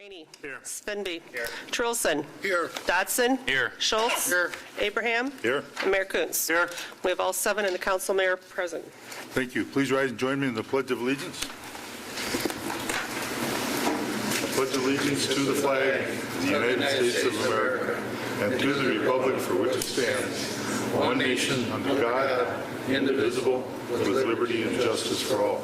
Rainey. Here. Svenby. Here. Trilson. Here. Dodson. Here. Schultz. Here. Abraham. Here. And Mayor Kunz. Here. We have all 7 and the council mayor present. Thank you. Please rise and join me in the Pledge of Allegiance. I pledge allegiance to the flag of the United States of America and to the republic for which it stands, one nation under God, indivisible, with liberty and justice for all.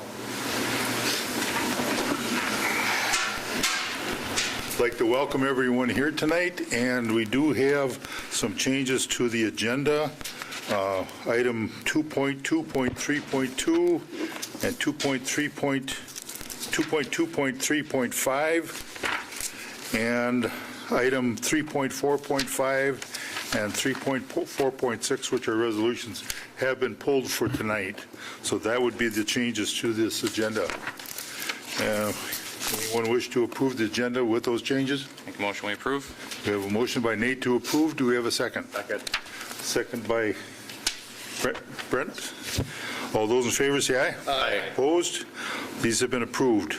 I'd like to welcome everyone here tonight, and we do have some changes to the agenda. Item 2.2.3.2 and 2.2.3.5 and item 3.4.5 and 3.4.6, which are resolutions, have been pulled for tonight. So that would be the changes to this agenda. Anyone wish to approve the agenda with those changes? Make a motion, we approve. We have a motion by Nate to approve. Do we have a second? Second. Second by Brent. All those in favor say aye. Aye. Opposed? These have been approved.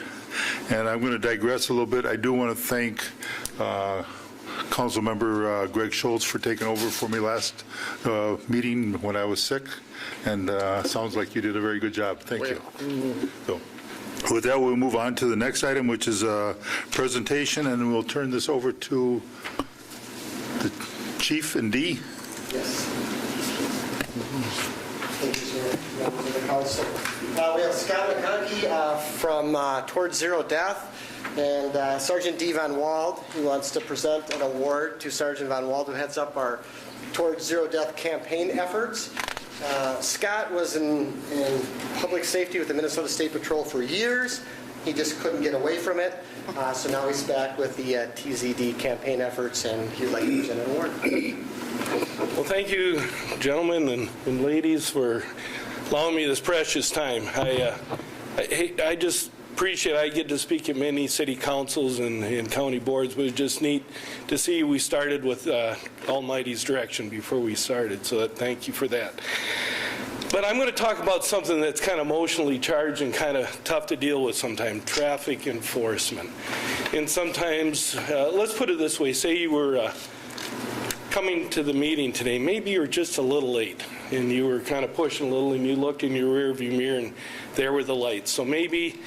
And I'm going to digress a little bit. I do want to thank Councilmember Greg Schultz for taking over for me last meeting when I was sick. And sounds like you did a very good job. Thank you. So, with that, we'll move on to the next item, which is a presentation, and we'll turn this over to the Chief and D. Yes. Thank you, sir. Members of the council. We have Scott McConkie from Towards Zero Death, and Sergeant D. Van Wald, who wants to present an award to Sergeant Van Wald, who heads up our Towards Zero Death campaign efforts. Scott was in public safety with the Minnesota State Patrol for years. He just couldn't get away from it. So now he's back with the TZD campaign efforts, and he'd like to present an award. Well, thank you, gentlemen and ladies, for allowing me this precious time. I just appreciate I get to speak at many city councils and county boards, but it's just neat to see we started with Almighty's direction before we started, so thank you for that. But I'm going to talk about something that's kind of emotionally charged and kind of tough to deal with sometimes, traffic enforcement. And sometimes, let's put it this way, say you were coming to the meeting today, maybe you were just a little late and you were kind of pushing a little and you looked in your rear view mirror and there were the lights. So maybe,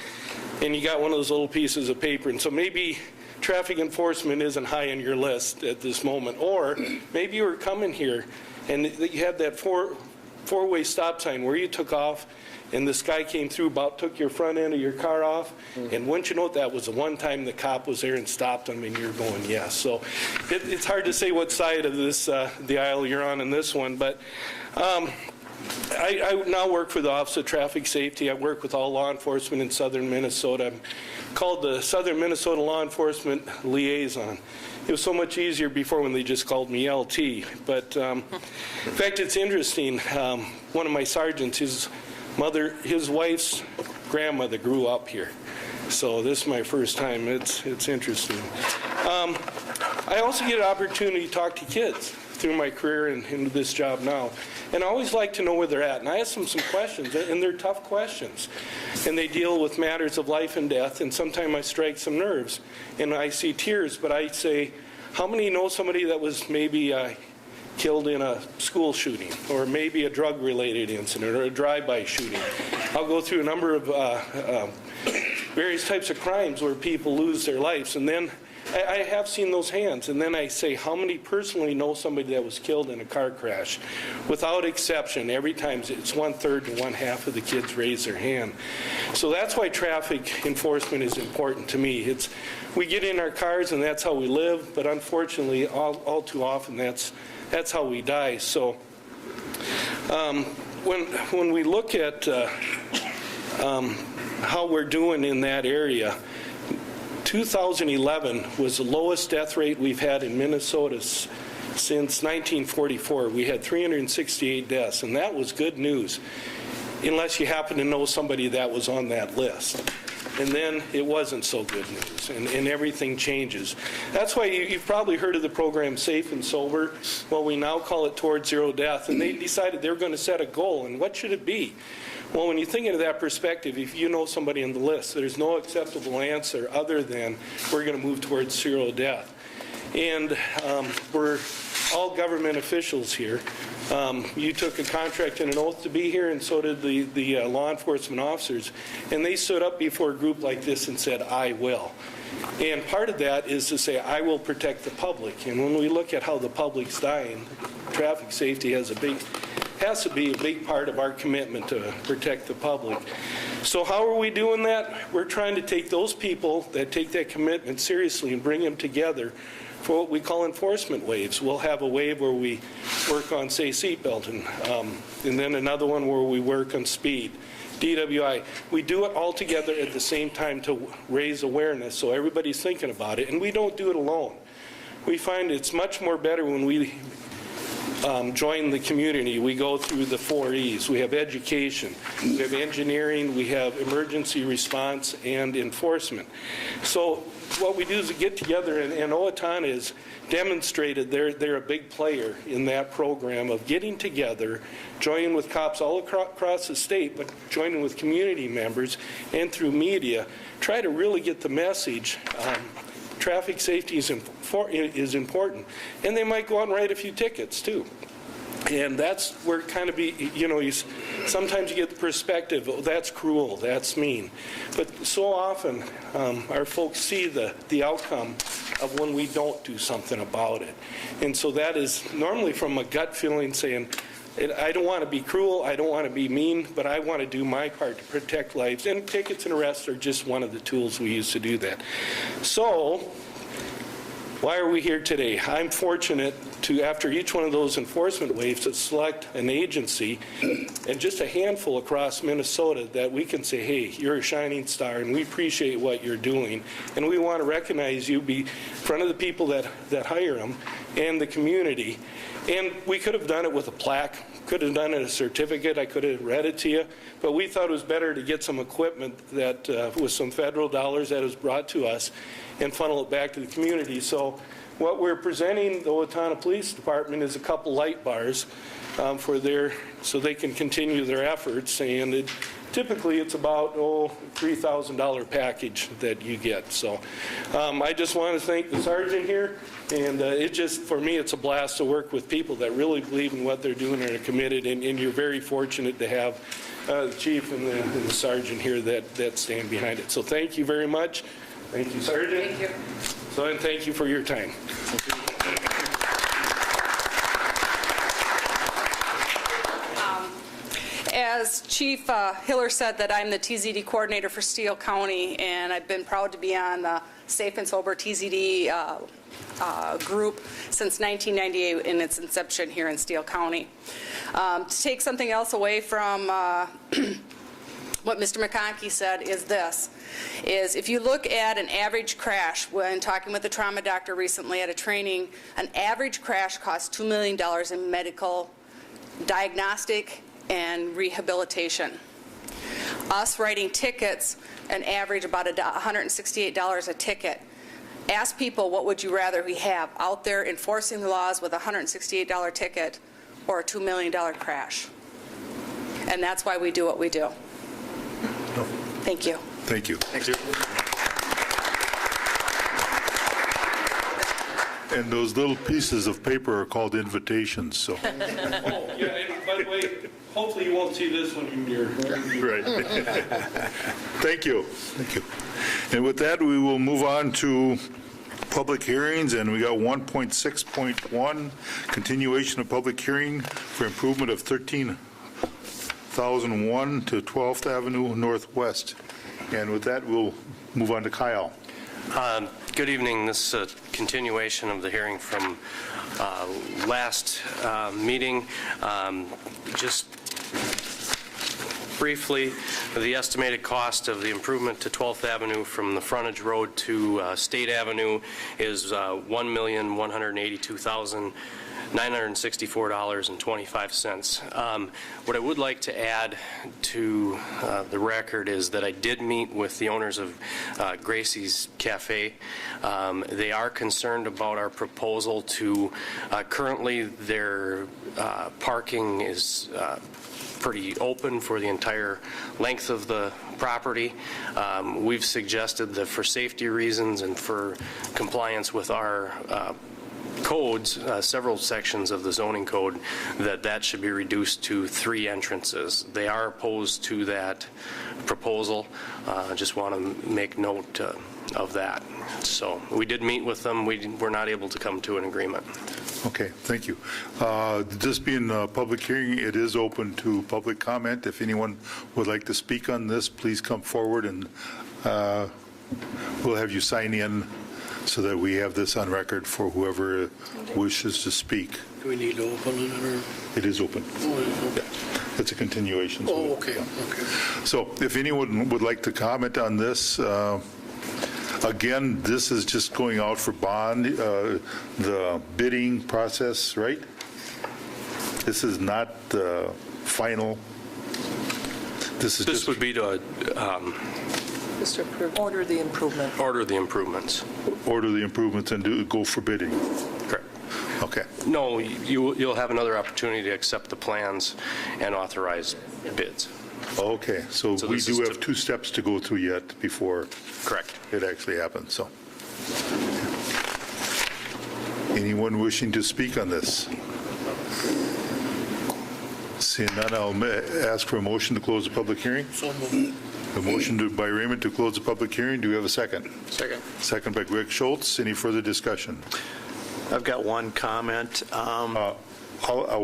and you got one of those little pieces of paper, and so maybe traffic enforcement isn't high on your list at this moment. Or maybe you were coming here and you had that four-way stop sign where you took off and this guy came through, about took your front end of your car off, and wouldn't you know it, that was the one time the cop was there and stopped him, and you're going, yes. So it's hard to say what side of this the aisle you're on in this one, but I now work for the Office of Traffic Safety. I work with all law enforcement in southern Minnesota. I'm called the Southern Minnesota Law Enforcement Liaison. It was so much easier before when they just called me LT. But in fact, it's interesting. One of my sergeants, his wife's grandmother grew up here. So this is my first time. It's interesting. I also get an opportunity to talk to kids through my career and into this job now. And I always like to know where they're at. And I ask them some questions, and they're tough questions. And they deal with matters of life and death, and sometimes I strike some nerves. And I see tears, but I say, how many know somebody that was maybe killed in a school shooting, or maybe a drug-related incident, or a drive-by shooting? I'll go through a number of various types of crimes where people lose their lives, and then I have seen those hands, and then I say, how many personally know somebody that was killed in a car crash? Without exception, every time it's 1/3 to 1/2 of the kids raise their hand. So that's why traffic enforcement is important to me. We get in our cars and that's how we live, but unfortunately, all too often that's how we die. So when we look at how we're doing in that area, 2011 was the lowest death rate we've had in Minnesota since 1944. We had 368 deaths, and that was good news, unless you happen to know somebody that was on that list. And then it wasn't so good news, and everything changes. That's why you've probably heard of the program Safe and Sober. Well, we now call it Towards Zero Death, and they decided they were going to set a goal, and what should it be? Well, when you think into that perspective, if you know somebody on the list, there's no acceptable answer other than we're going to move towards zero death. And we're all government officials here. You took a contract and an oath to be here, and so did the law enforcement officers. And they stood up before a group like this and said, I will. And part of that is to say, I will protect the public. And when we look at how the public's dying, traffic safety has to be a big part of our commitment to protect the public. So how are we doing that? We're trying to take those people that take that commitment seriously and bring them together for what we call enforcement waves. We'll have a wave where we work on, say, seatbelting, and then another one where we work on speed, DWI. We do it all together at the same time to raise awareness so everybody's thinking about it, and we don't do it alone. We find it's much more better when we join the community. We go through the 4 E's. We have education, we have engineering, we have emergency response, and enforcement. So what we do is we get together, and Owatonna has demonstrated they're a big player in that program of getting together, joining with cops all across the state, but joining with community members and through media, try to really get the message. Traffic safety is important, and they might go out and write a few tickets too. And that's where it kind of sometimes you get the perspective, oh, that's cruel, that's mean. But so often our folks see the outcome of when we don't do something about it. And so that is normally from a gut feeling saying, I don't want to be cruel, I don't want to be mean, but I want to do my part to protect lives. And tickets and arrests are just one of the tools we use to do that. So, why are we here today? I'm fortunate to, after each one of those enforcement waves, to select an agency and just a handful across Minnesota that we can say, hey, you're a shining star and we appreciate what you're doing. And we want to recognize you in front of the people that hire them and the community. And we could have done it with a plaque, could have done it as a certificate, I could have read it to you, but we thought it was better to get some equipment that with some federal dollars that was brought to us and funnel it back to the community. So what we're presenting the Owatonna Police Department is a couple light bars so they can continue their efforts, and typically it's about $3,000 package that you get. So I just want to thank the sergeant here, and for me it's a blast to work with people that really believe in what they're doing and are committed, and you're very fortunate to have the chief and the sergeant here that stand behind it. So thank you very much. Thank you, Sergeant. Thank you. So, and thank you for your time. As Chief Hiller said, that I'm the TZD coordinator for Steele County, and I've been proud to be on the Safe and Sober TZD group since 1998 in its inception here in Steele County. To take something else away from what Mr. McConkey said is if you look at an average crash, when talking with a trauma doctor recently at a training, an average crash costs $2 million in medical, diagnostic, and rehabilitation. Us writing tickets, an average about $168 a ticket. Ask people, what would you rather we have out there enforcing the laws with a $168 ticket or a $2 million crash? And that's why we do what we do. Thank you. Thank you. Thank you. And those little pieces of paper are called invitations, so. Oh, yeah, and by the way, hopefully you won't see this one in your... Right. Thank you. Thank you. And with that, we will move on to public hearings, and we got 1.6.1, continuation of public hearing for improvement of 13,001 to 12th Avenue Northwest. And with that, we'll move on to Kyle. Good evening. This is a continuation of the hearing from last meeting. Just briefly, the estimated cost of the improvement to 12th Avenue from the frontage road to State Avenue is $1,182,964.25. What I would like to add to the record is that I did meet with the owners of Gracie's Cafe. They are concerned about our proposal to, currently their parking is pretty open for the entire length of the property. We've suggested that for safety reasons and for compliance with our codes, several sections of the zoning code, that should be reduced to 3 entrances. They are opposed to that proposal. I just want to make note of that. So we did meet with them. We were not able to come to an agreement. Okay, thank you. This being a public hearing, it is open to public comment. If anyone would like to speak on this, please come forward, and we'll have you sign in so that we have this on record for whoever wishes to speak. Do we need to open it, or? It is open. Yeah, it's a continuation. So Oh, okay, okay. So if anyone would like to comment on this, again, this is just going out for bond, the bidding process, right? This is not the final. This is This just would be to Just to order the improvement. order the improvements. order the improvements and go for bidding. Correct. Okay. No, you'll have another opportunity to accept the plans and authorize bids. Okay, so So we this do is have 2 steps to go through yet before Correct. it actually happens, so. Anyone wishing to speak on this? Seeing none, I'll ask for a motion to close the public hearing. So moved. A motion by Raymond to close the public hearing. Do we have a second? Second. Second by Greg Schultz. Any further discussion? I've got one comment. I'll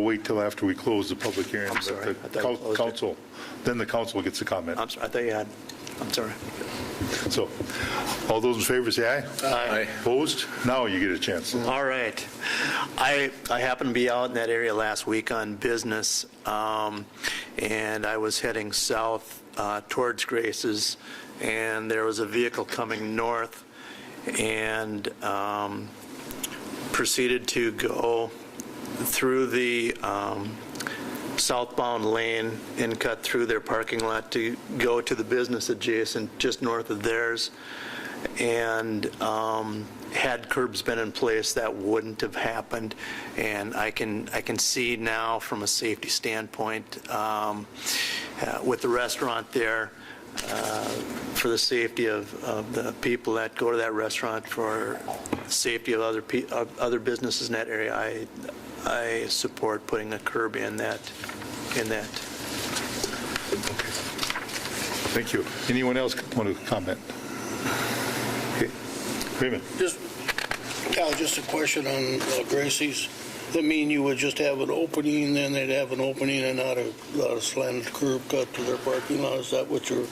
wait till after we close the public hearing. I'm sorry. Let I the thought you closed it. council, then the council gets a comment. I'm sorry, I thought you had, I'm sorry. So, all those in favor say aye. Aye. Opposed? Now you get a chance. All right. I happened to be out in that area last week on business, and I was heading south towards Grace's, and there was a vehicle coming north, and proceeded to go through the southbound lane and cut through their parking lot to go to the business adjacent just north of theirs. And had curbs been in place, that wouldn't have happened. And I can see now from a safety standpoint with the restaurant there, for the safety of the people that go to that restaurant, for safety of other businesses in that area, I support putting a curb in that. Thank you. Anyone else want to comment? Okay. Raymond? Just, Cal, just a question on Gracie's. That mean you would just have an opening, then they'd have an opening and not a slanted curb cut to their parking lot? Is that what you're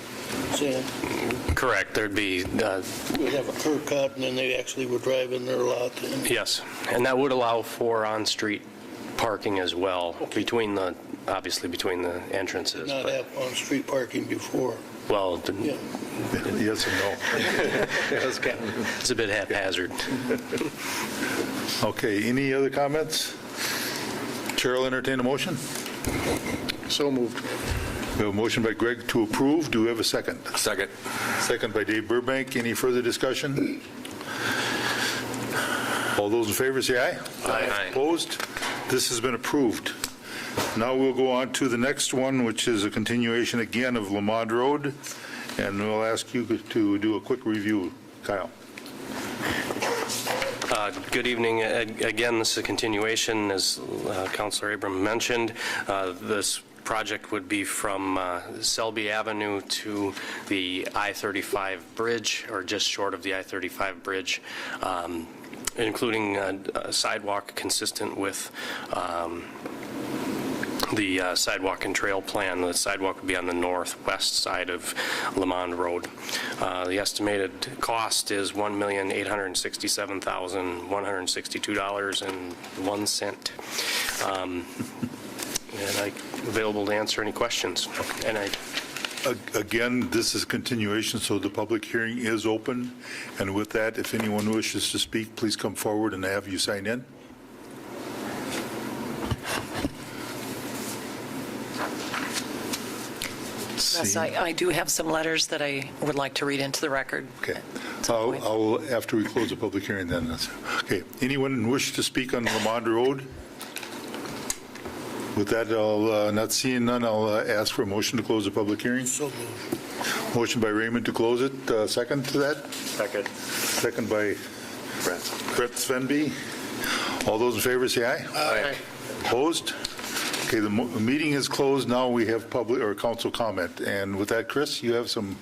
saying? Correct. There'd be, We'd have a curb cut, and then they actually would drive in their lot? yes, and that would allow for on-street parking as well, between the, obviously between the entrances. Not but- have on-street parking before? Well, Yeah. Yes and no. it's a bit haphazard. Okay, any other comments? Chair will entertain a motion. So moved. We have a motion by Greg to approve. Do we have a second? Second. Second by Dave Burbank. Any further discussion? All those in favor say aye. Aye. Opposed? This has been approved. Now we'll go on to the next one, which is a continuation again of Lamond Road, and we'll ask you to do a quick review. Kyle. Good evening. Again, this is a continuation, as Councilor Abram mentioned. This project would be from Selby Avenue to the I-35 bridge, or just short of the I-35 bridge, including a sidewalk consistent with the sidewalk and trail plan. The sidewalk would be on the northwest side of Lamond Road. The estimated cost is $1,867,162.01. And I'm available to answer any questions. And Again, this is continuation, so the public hearing is open. And with that, if anyone wishes to speak, please come forward and have you sign in. Yes, I do have some letters that I would like to read into the record. Okay. I'll after we close the public hearing then. Okay. Anyone wish to speak on Lamond Road? With that, I'll, not seeing none, I'll ask for a motion to close the public hearing. So moved. Motion by Raymond to close it. Second to that? Second. Second by Brett Svenby. All those in favor say aye. Aye. Opposed? Okay, the meeting is closed. Now we have public or council comment. And with that, Chris, you have some.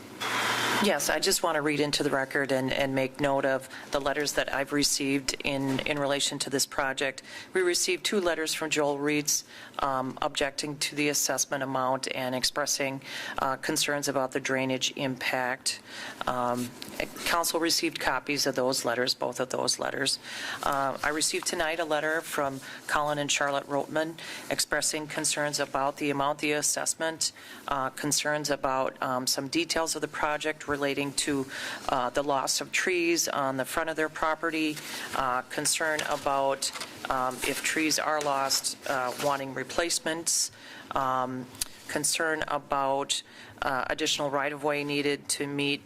Yes, I just want to read into the record and make note of the letters that I've received in relation to this project. We received 2 letters from Joel Reitz objecting to the assessment amount and expressing concerns about the drainage impact. Council received copies of those letters, both of those letters. I received tonight a letter from Colin and Charlotte Rotman expressing concerns about the amount of the assessment, concerns about some details of the project relating to the loss of trees on the front of their property, concern about if trees are lost, wanting replacements, concern about additional right-of-way needed to meet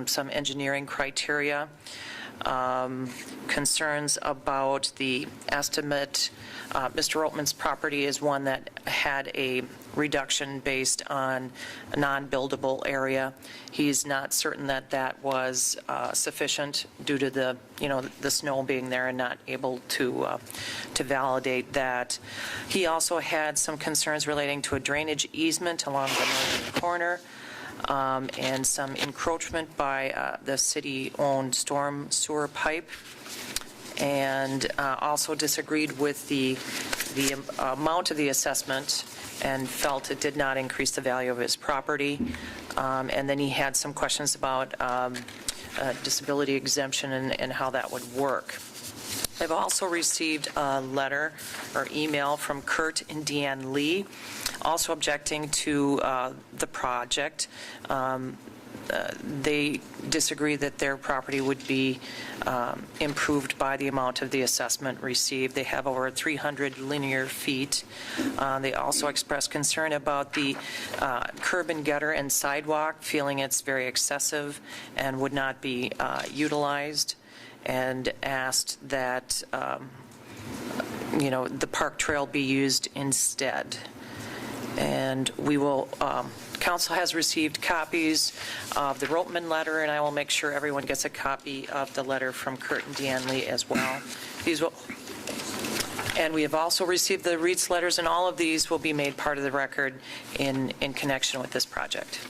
some engineering criteria, concerns about the estimate. Mr. Rotman's property is one that had a reduction based on a non-buildable area. He's not certain that that was sufficient due to the, the snow being there and not able to validate that. He also had some concerns relating to a drainage easement along the northern corner. And some encroachment by the city-owned storm sewer pipe, and also disagreed with the amount of the assessment and felt it did not increase the value of his property. And then he had some questions about disability exemption and how that would work. I've also received a letter or email from Kurt and Deanne Lee, also objecting to the project. They disagree that their property would be improved by the amount of the assessment received. They have over 300 linear feet. They also express concern about the curb and gutter and sidewalk, feeling it's very excessive and would not be utilized, and asked that the park trail be used instead. And we will, council has received copies of the Rotman letter, and I will make sure everyone gets a copy of the letter from Kurt and Deanne Lee as well. And we have also received the Reitz letters, and all of these will be made part of the record in connection with this project.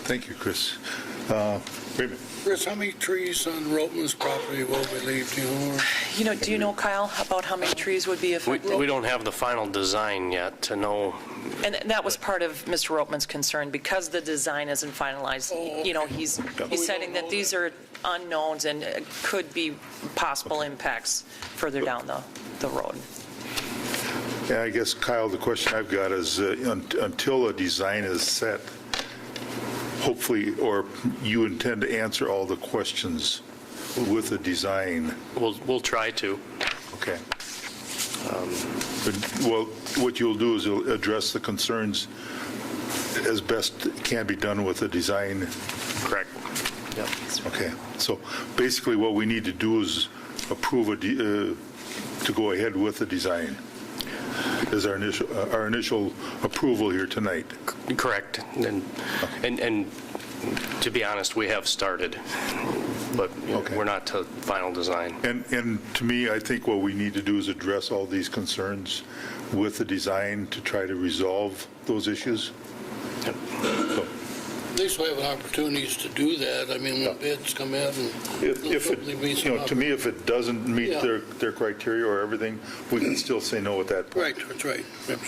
Thank you, Chris. Raymond. Chris, how many trees on Rotman's property will be leaved, Do you know, Kyle, about how many trees would be affected? We don't have the final design yet to know. And that was part of Mr. Rotman's concern, because the design isn't finalized. He's citing that these are unknowns and could be possible impacts further down the road. Yeah, I guess, Kyle, the question I've got is until a design is set, hopefully, or you intend to answer all the questions with the design. We'll try to. Okay. Well, what you'll do is you'll address the concerns as best can be done with the design. Correct. Yep. Okay. So basically what we need to do is approve to go ahead with the design. Is our initial approval here tonight. Correct. And to be honest, we have started, but we're not to final design. And to me, I think what we need to do is address all these concerns with the design to try to resolve those issues. Yep. So, At least we have opportunities to do that. I mean, when bids come in, and if it, to me, if it doesn't meet their criteria or everything, we can still say no at that point. Right, that's right.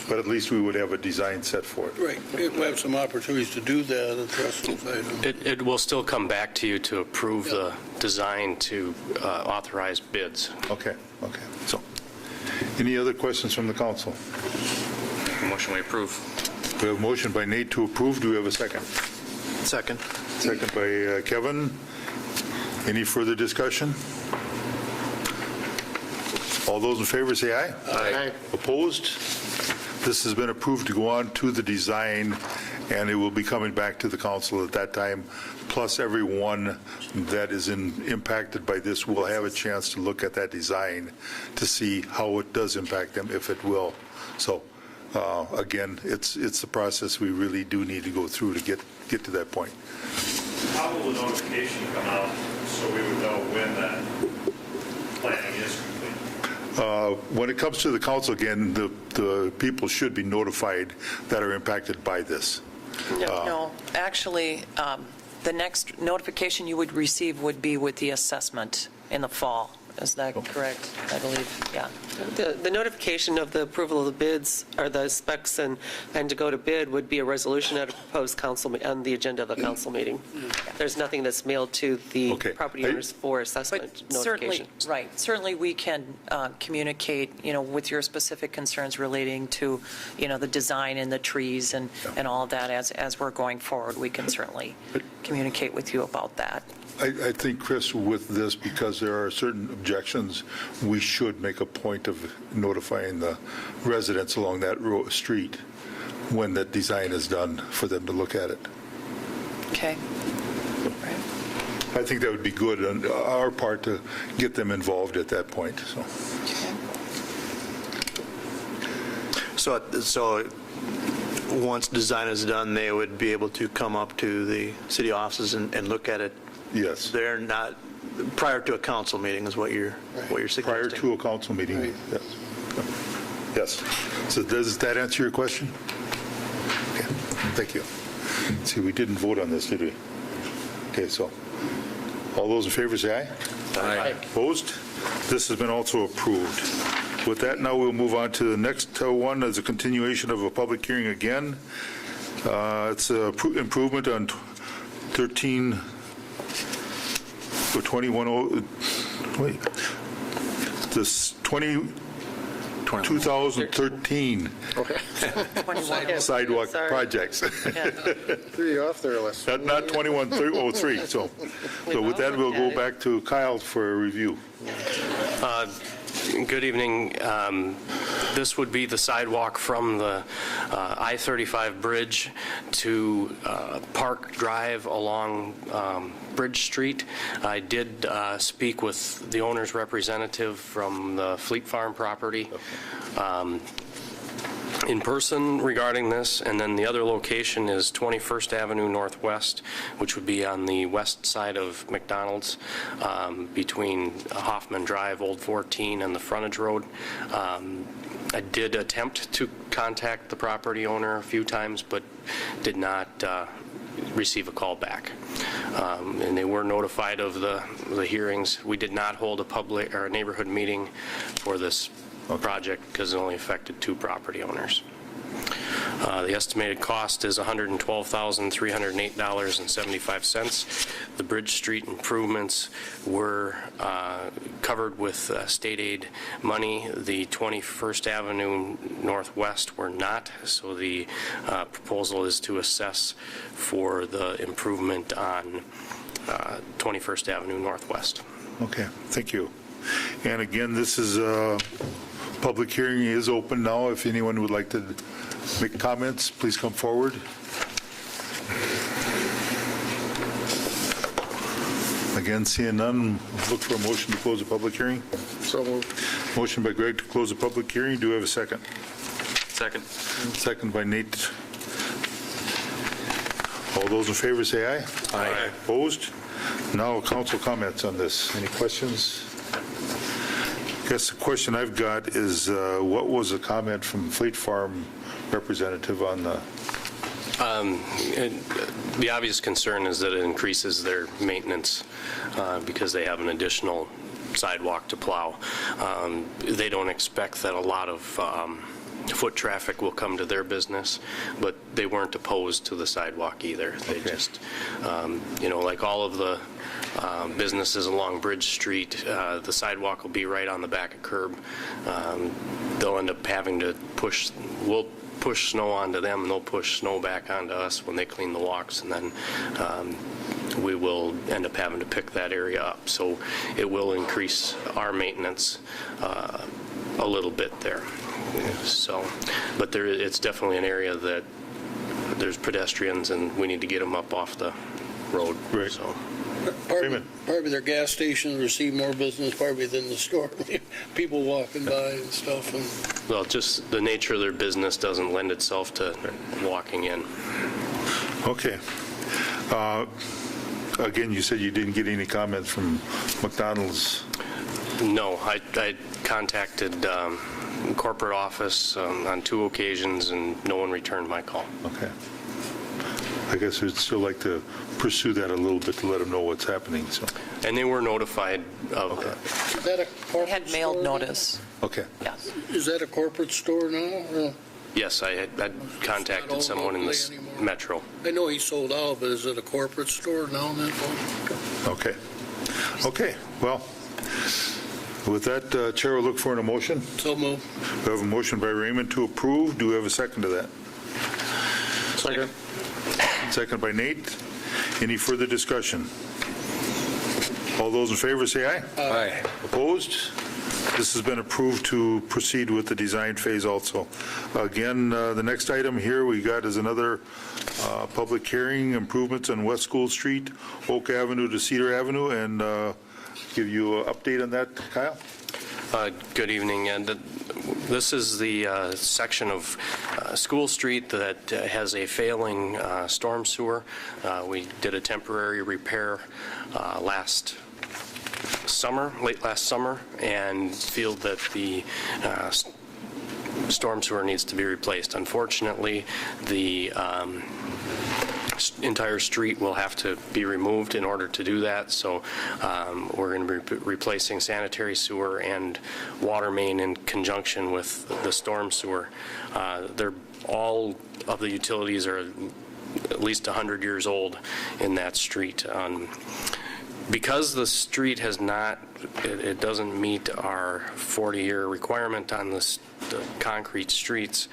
But at least we would have a design set for it. Right. We have some opportunities to do that, address those items. It will still come back to you to approve the design to authorize bids. Okay. So, any other questions from the council? Motion we approve. We have a motion by Nate to approve. Do we have a second? Second. Second by Kevin. Any further discussion? All those in favor say aye. Aye. Opposed? This has been approved to go on to the design, and it will be coming back to the council at that time. Plus, everyone that is impacted by this will have a chance to look at that design to see how it does impact them, if it will. So again, it's the process we really do need to go through to get to that point. How will the notification come out so we would know when that planning is complete? When it comes to the council, again, the people should be notified that are impacted by this. No, actually, the next notification you would receive would be with the assessment in the fall. Is that correct? I believe, yeah. The notification of the approval of the bids or the specs and to go to bid would be a resolution at a proposed council, on the agenda of the council meeting. There's nothing that's mailed to the property owners for assessment But certainly, notifications. right, certainly we can communicate, with your specific concerns relating to, the design and the trees and all of that as we're going forward. We can certainly communicate with you about that. I think, Chris, with this, because there are certain objections, we should make a point of notifying the residents along that street when that design is done for them to look at it. Okay. Right. I think that would be good on our part to get them involved at that point. So once design is done, they would be able to come up to the city offices and look at it. Yes. They're not, prior to a council meeting is what you're suggesting. Prior to a council meeting, yes. Yes. So does that answer your question? Okay, thank you. See, we didn't vote on this, did we? Okay, so all those in favor say aye. Aye. Opposed? This has been also approved. With that, now we'll move on to the next one as a continuation of a public hearing again. It's an improvement on 2013 sidewalk projects. Threw you off there, Les. Not 2103. So with that, we'll go back to Kyle for a review. Good evening. This would be the sidewalk from the I-35 bridge to Park Drive along Bridge Street. I did speak with the owner's representative from the Fleet Farm property in person regarding this, and then the other location is 21st Avenue Northwest, which would be on the west side of McDonald's between Hoffman Drive, Old 14, and the frontage road. I did attempt to contact the property owner a few times, but did not receive a call back. And they were notified of the hearings. We did not hold a public or a neighborhood meeting for this project because it only affected 2 property owners. The estimated cost is $112,308.75. The Bridge Street improvements were covered with state aid money. The 21st Avenue Northwest were not, so the proposal is to assess for the improvement on 21st Avenue Northwest. Okay, thank you. And again, this is public hearing is open now. If anyone would like to make comments, please come forward. Again, seeing none, look for a motion to close the public hearing. So moved. Motion by Greg to close the public hearing. Do we have a second? Second. Second by Nate. All those in favor say aye. Aye. Opposed? Now council comments on this. Any questions? I guess the question I've got is what was the comment from Fleet Farm representative on the... The obvious concern is that it increases their maintenance because they have an additional sidewalk to plow. They don't expect that a lot of foot traffic will come to their business, but they weren't opposed to the sidewalk either. They just, like all of the businesses along Bridge Street, the sidewalk will be right on the back of curb. They'll end up having to we'll push snow onto them, and they'll push snow back onto us when they clean the walks, and then we will end up having to pick that area up. So it will increase our maintenance a little bit there. So, but it's definitely an area that there's pedestrians, and we need to get them up off the road. Right. So. Probably their gas stations receive more business probably than the store. People walking by and stuff. And Well, just the nature of their business doesn't lend itself to walking in. Okay. Again, you said you didn't get any comments from McDonald's. No, I contacted corporate office on 2 occasions, and no one returned my call. Okay. I guess we'd still like to pursue that a little bit to let them know what's happening, so. And they were notified of is that a corporate Had mailed store now? notice. Okay. Yes. Is that a corporate store now? Or? Yes, I had contacted someone in the metro. I know he sold out, but is it a corporate store now then? Okay. Okay, well, with that, Chair will look for an motion. So move. We have a motion by Raymond to approve. Do we have a second to that? Second. Second by Nate. Any further discussion? All those in favor say aye. Aye. Opposed? This has been approved to proceed with the design phase also. Again, the next item here we got is another public hearing, improvements on West School Street, Oak Avenue to Cedar Avenue, and give you an update on that, Kyle? Good evening, and this is the section of School Street that has a failing storm sewer. We did a temporary repair late last summer, and feel that the storm sewer needs to be replaced. Unfortunately, the entire street will have to be removed in order to do that, so we're going to be replacing sanitary sewer and water main in conjunction with the storm sewer. All of the utilities are at least 100 years old in that street. Because the street has not, it doesn't meet our 40-year requirement on the concrete streets,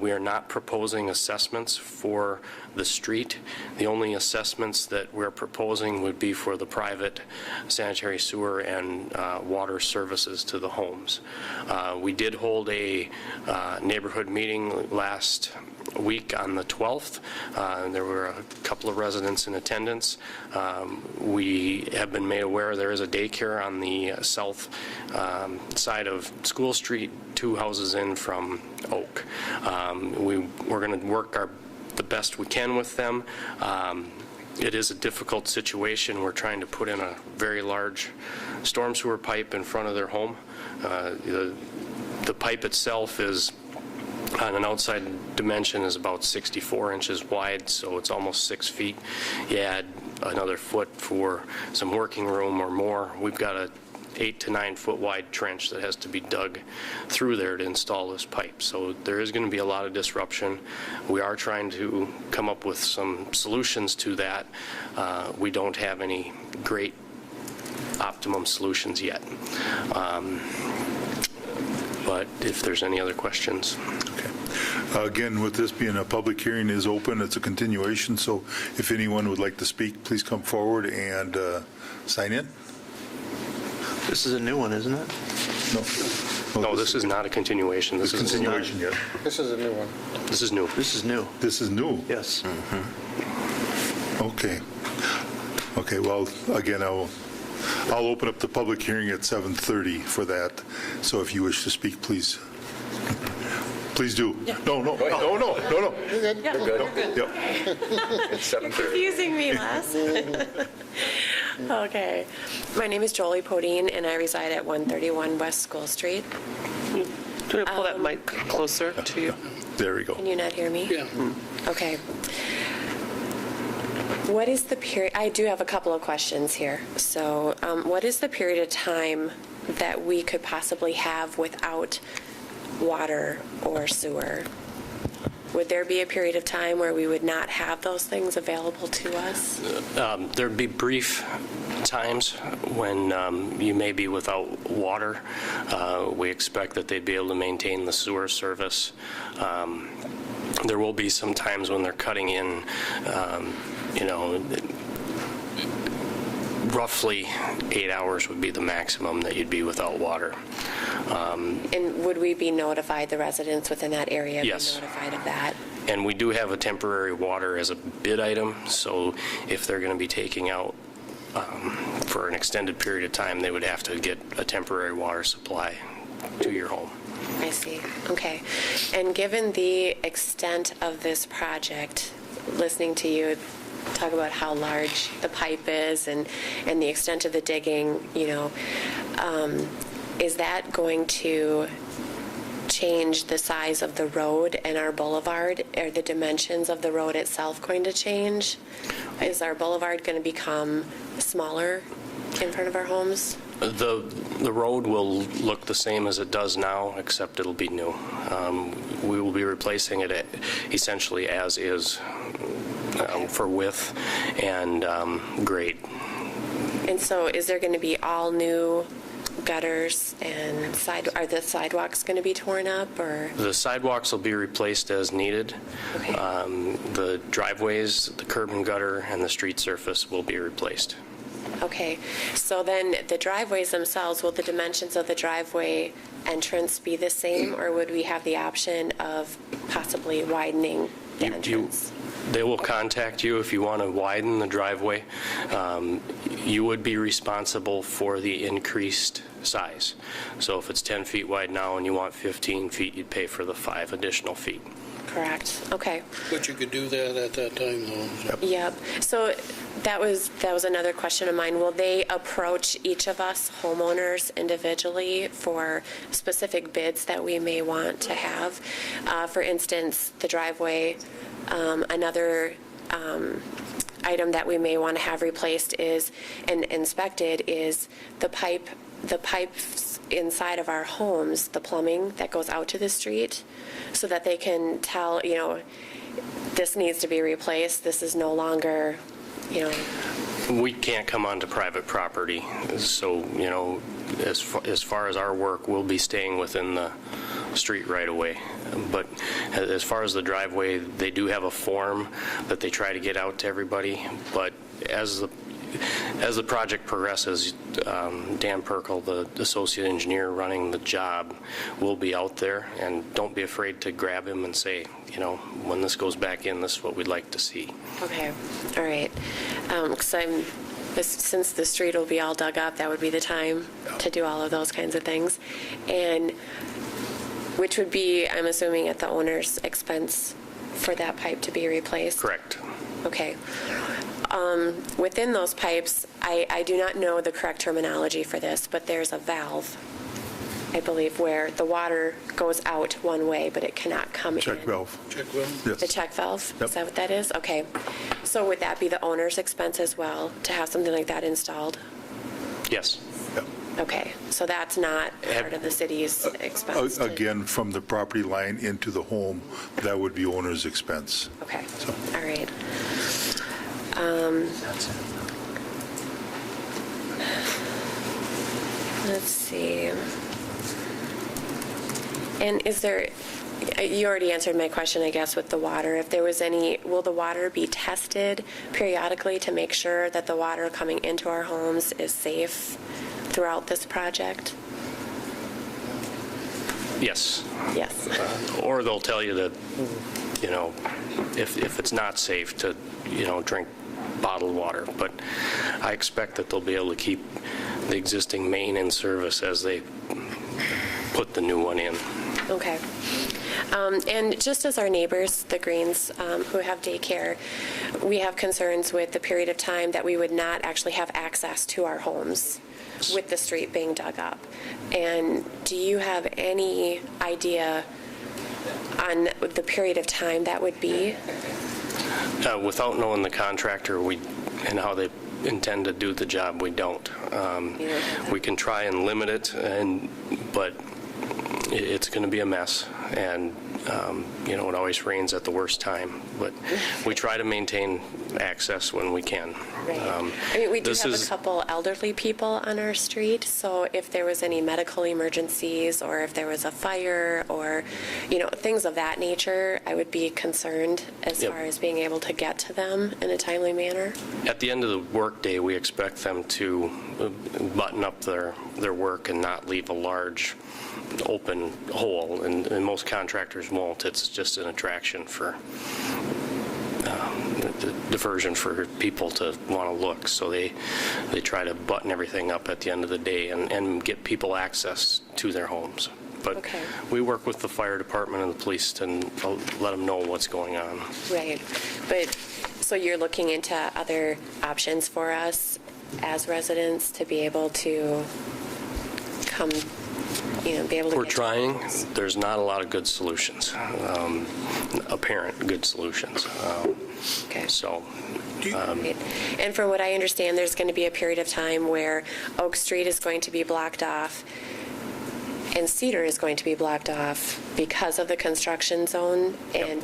we are not proposing assessments for the street. The only assessments that we're proposing would be for the private sanitary sewer and water services to the homes. We did hold a neighborhood meeting last week on the 12th. There were a couple of residents in attendance. We have been made aware there is a daycare on the south side of School Street, 2 houses in from Oak. We're going to work the best we can with them. It is a difficult situation. We're trying to put in a very large storm sewer pipe in front of their home. The pipe itself is, on an outside dimension, is about 64 inches wide, so it's almost 6 feet. You add another foot for some working room or more. We've got a 8 to 9 foot wide trench that has to be dug through there to install this pipe. So there is going to be a lot of disruption. We are trying to come up with some solutions to that. We don't have any great optimum solutions yet. But if there's any other questions. Okay. Again, with this being a public hearing is open, it's a continuation, so if anyone would like to speak, please come forward and sign in. This is a new one, isn't it? No. No, this is not a continuation. This is continuation yet. This is a new one. This is new. This is new. This is new? Yes. Okay. Okay, well, again, I'll open up the public hearing at 7:30 for that. So if you wish to speak, please do. Yeah. No. You're good. Yep. It's 7:30. Confusing me, Les. Okay. My name is Jolie Podine, and I reside at 131 West School Street. Do you want to pull that mic closer to you? There we go. Can you not hear me? Yeah. Okay. What is the period? I do have a couple of questions here. So what is the period of time that we could possibly have without water or sewer? Would there be a period of time where we would not have those things available to us? There'd be brief times when you may be without water. We expect that they'd be able to maintain the sewer service. There will be some times when they're cutting in, roughly 8 hours would be the maximum that you'd be without water. And would we be notified, the residents within that area? Yes. Be notified of that? And we do have a temporary water as a bid item, so if they're going to be taking out for an extended period of time, they would have to get a temporary water supply to your home. I see. Okay. And given the extent of this project, listening to you talk about how large the pipe is and the extent of the digging, is that going to change the size of the road and our boulevard? Are the dimensions of the road itself going to change? Is our boulevard going to become smaller in front of our homes? The road will look the same as it does now, except it'll be new. We will be replacing it essentially as is for width and grade. And so is there going to be all new gutters and are the sidewalks going to be torn up, or? The sidewalks will be replaced as needed. Okay. The driveways, the curb and gutter, and the street surface will be replaced. Okay, so then the driveways themselves, will the dimensions of the driveway entrance be the same, or would we have the option of possibly widening the entrance? They will contact you if you want to widen the driveway. You would be responsible for the increased size. So if it's 10 feet wide now and you want 15 feet, you'd pay for the 5 additional feet. Correct. Okay. But you could do that at that time, though. Yep. So that was another question of mine. Will they approach each of us homeowners individually for specific bids that we may want to have? For instance, the driveway. Another item that we may want to have replaced is and inspected is the pipes inside of our homes, the plumbing that goes out to the street, so that they can tell, this needs to be replaced. This is no longer, We can't come onto private property, so, as far as our work, we'll be staying within the street right away. But as far as the driveway, they do have a form that they try to get out to everybody, but as the project progresses, Dan Perkel, the associate engineer running the job, will be out there, and don't be afraid to grab him and say, when this goes back in, this is what we'd like to see. Okay, all right. Since the street will be all dug up, that would be the time to do all of those kinds of things. And which would be, I'm assuming, at the owner's expense for that pipe to be replaced? Correct. Okay. Within those pipes, I do not know the correct terminology for this, but there's a valve, I believe, where the water goes out one way, but it cannot come in. Check valve. Check valve? Yes. The check valve? Yep. Is that what that is? Okay. So would that be the owner's expense as well, to have something like that installed? Yes. Yep. Okay. So that's not part of the city's expense? Again, from the property line into the home, that would be owner's expense. Okay. So. All right. Let's see. And is there, you already answered my question, I guess, with the water. If there was any, will the water be tested periodically to make sure that the water coming into our homes is safe throughout this project? Yes. Yes. Or they'll tell you that, if it's not safe to, drink bottled water. But I expect that they'll be able to keep the existing main in service as they put the new one in. Okay. And just as our neighbors, the Greens, who have daycare, we have concerns with the period of time that we would not actually have access to our homes with the street being dug up. And do you have any idea on the period of time that would be? Without knowing the contractor and how they intend to do the job, we don't. We can try and limit it, but it's going to be a mess. And, it always rains at the worst time. But we try to maintain access when we can. Right. We do have a couple elderly people on our street, so if there was any medical emergencies or if there was a fire or, things of that nature, I would be concerned as far as being able to get to them in a timely manner. At the end of the workday, we expect them to button up their work and not leave a large open hole, and most contractors won't. It's just an attraction for diversion for people to want to look. So they try to button everything up at the end of the day and get people access to their homes. But we work with the fire department and the police to let them know what's going on. Right. But so you're looking into other options for us as residents to be able to come, be able to. We're trying. There's not a lot of good solutions, apparent good solutions. Okay. So. And from what I understand, there's going to be a period of time where Oak Street is going to be blocked off and Cedar is going to be blocked off because of the construction zone, and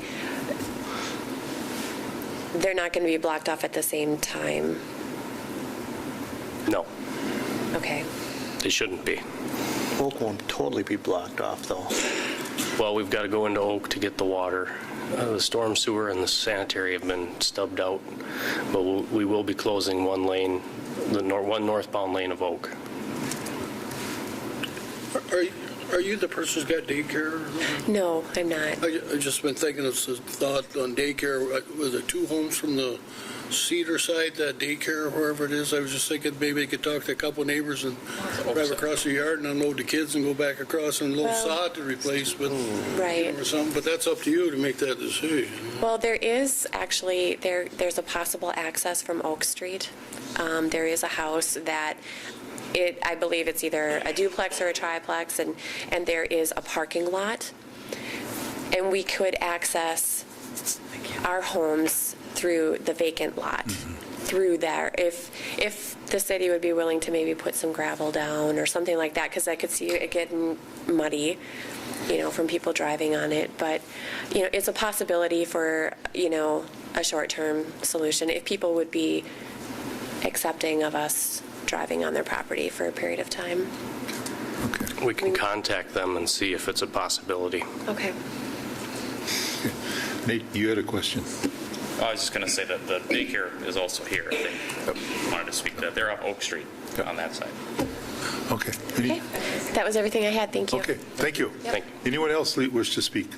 they're not going to be blocked off at the same time. No. Okay. They shouldn't be. Oak won't totally be blocked off, though. Well, we've got to go into Oak to get the water. The storm sewer and the sanitary have been stubbed out, but we will be closing one lane, one northbound lane of Oak. Are you the person who's got daycare? No, I'm not. I just been thinking of the thought on daycare. Was it 2 homes from the Cedar side, that daycare, wherever it is? I was just thinking maybe I could talk to a couple of neighbors and drive across the yard and unload the kids and go back across and a little sod to replace, but right. Or something. But that's up to you to make that decision. Well, there is actually there's a possible access from Oak Street. There is a house that. I believe it's either a duplex or a triplex, and there is a parking lot. And we could access our homes through the vacant lot, through there, if the city would be willing to maybe put some gravel down or something like that, because I could see it getting muddy, from people driving on it. But, it's a possibility for, a short-term solution if people would be accepting of us driving on their property for a period of time. Okay. We can contact them and see if it's a possibility. Okay. Nate, you had a question. I was just going to say that the daycare is also here. I think wanted to speak to that. They're off Oak Street on that side. Okay. Okay. That was everything I had. Thank you. Okay. Thank you. Yep. Thank you. Anyone else wish to speak?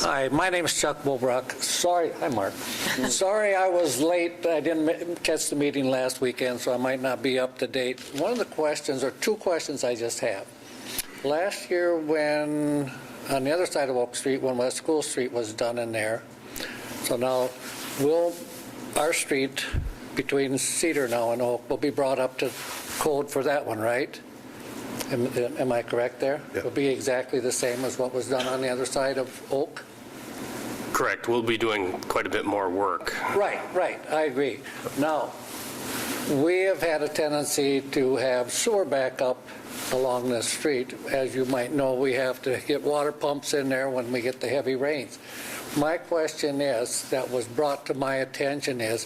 Hi, my name is Chuck Bulbrock. Sorry, hi Mark. Sorry I was late. I didn't catch the meeting last weekend, so I might not be up to date. One of the questions, or 2 questions I just have. Last year when, on the other side of Oak Street, when West School Street was done in there, so now will our street between Cedar now and Oak will be brought up to code for that one, right? Am I correct there? Yeah. It will be exactly the same as what was done on the other side of Oak? Correct. We'll be doing quite a bit more work. Right. I agree. Now, we have had a tendency to have sewer backup along this street. As you might know, we have to get water pumps in there when we get the heavy rains. My question is, that was brought to my attention is,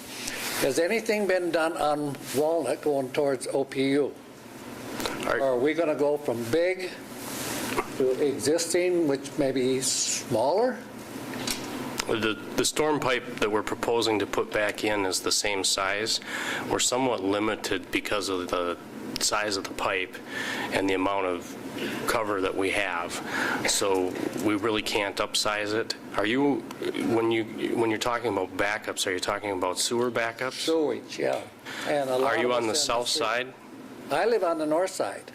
has anything been done on Walnut going towards OPU? Or are we going to go from big to existing, which may be smaller? The storm pipe that we're proposing to put back in is the same size. We're somewhat limited because of the size of the pipe and the amount of cover that we have. So we really can't upsize it. Are you, when you're talking about backups, are you talking about sewer backups? Sewage, yeah. And a lot Are you of on the us in south street. side? I live on the north side.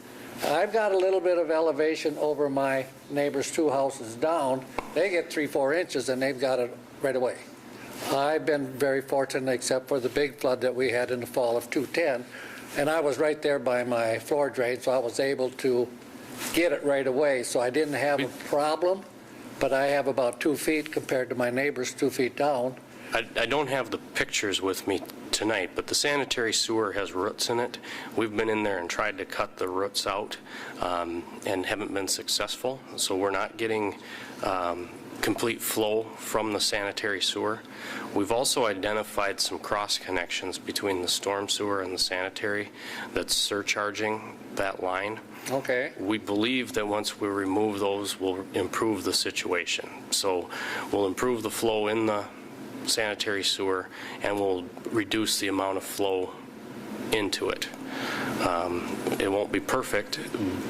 I've got a little bit of elevation over my neighbors 2 houses down. They get 3-4 inches and they've got it right away. I've been very fortunate, except for the big flood that we had in the fall of 2010, and I was right there by my floor drain, so I was able to get it right away. So I didn't have a problem, but I have about 2 feet compared to my neighbors 2 feet down. I don't have the pictures with me tonight, but the sanitary sewer has roots in it. We've been in there and tried to cut the roots out and haven't been successful. So we're not getting complete flow from the sanitary sewer. We've also identified some cross connections between the storm sewer and the sanitary that's surcharging that line. Okay. We believe that once we remove those, we'll improve the situation. So we'll improve the flow in the sanitary sewer, and we'll reduce the amount of flow into it. It won't be perfect,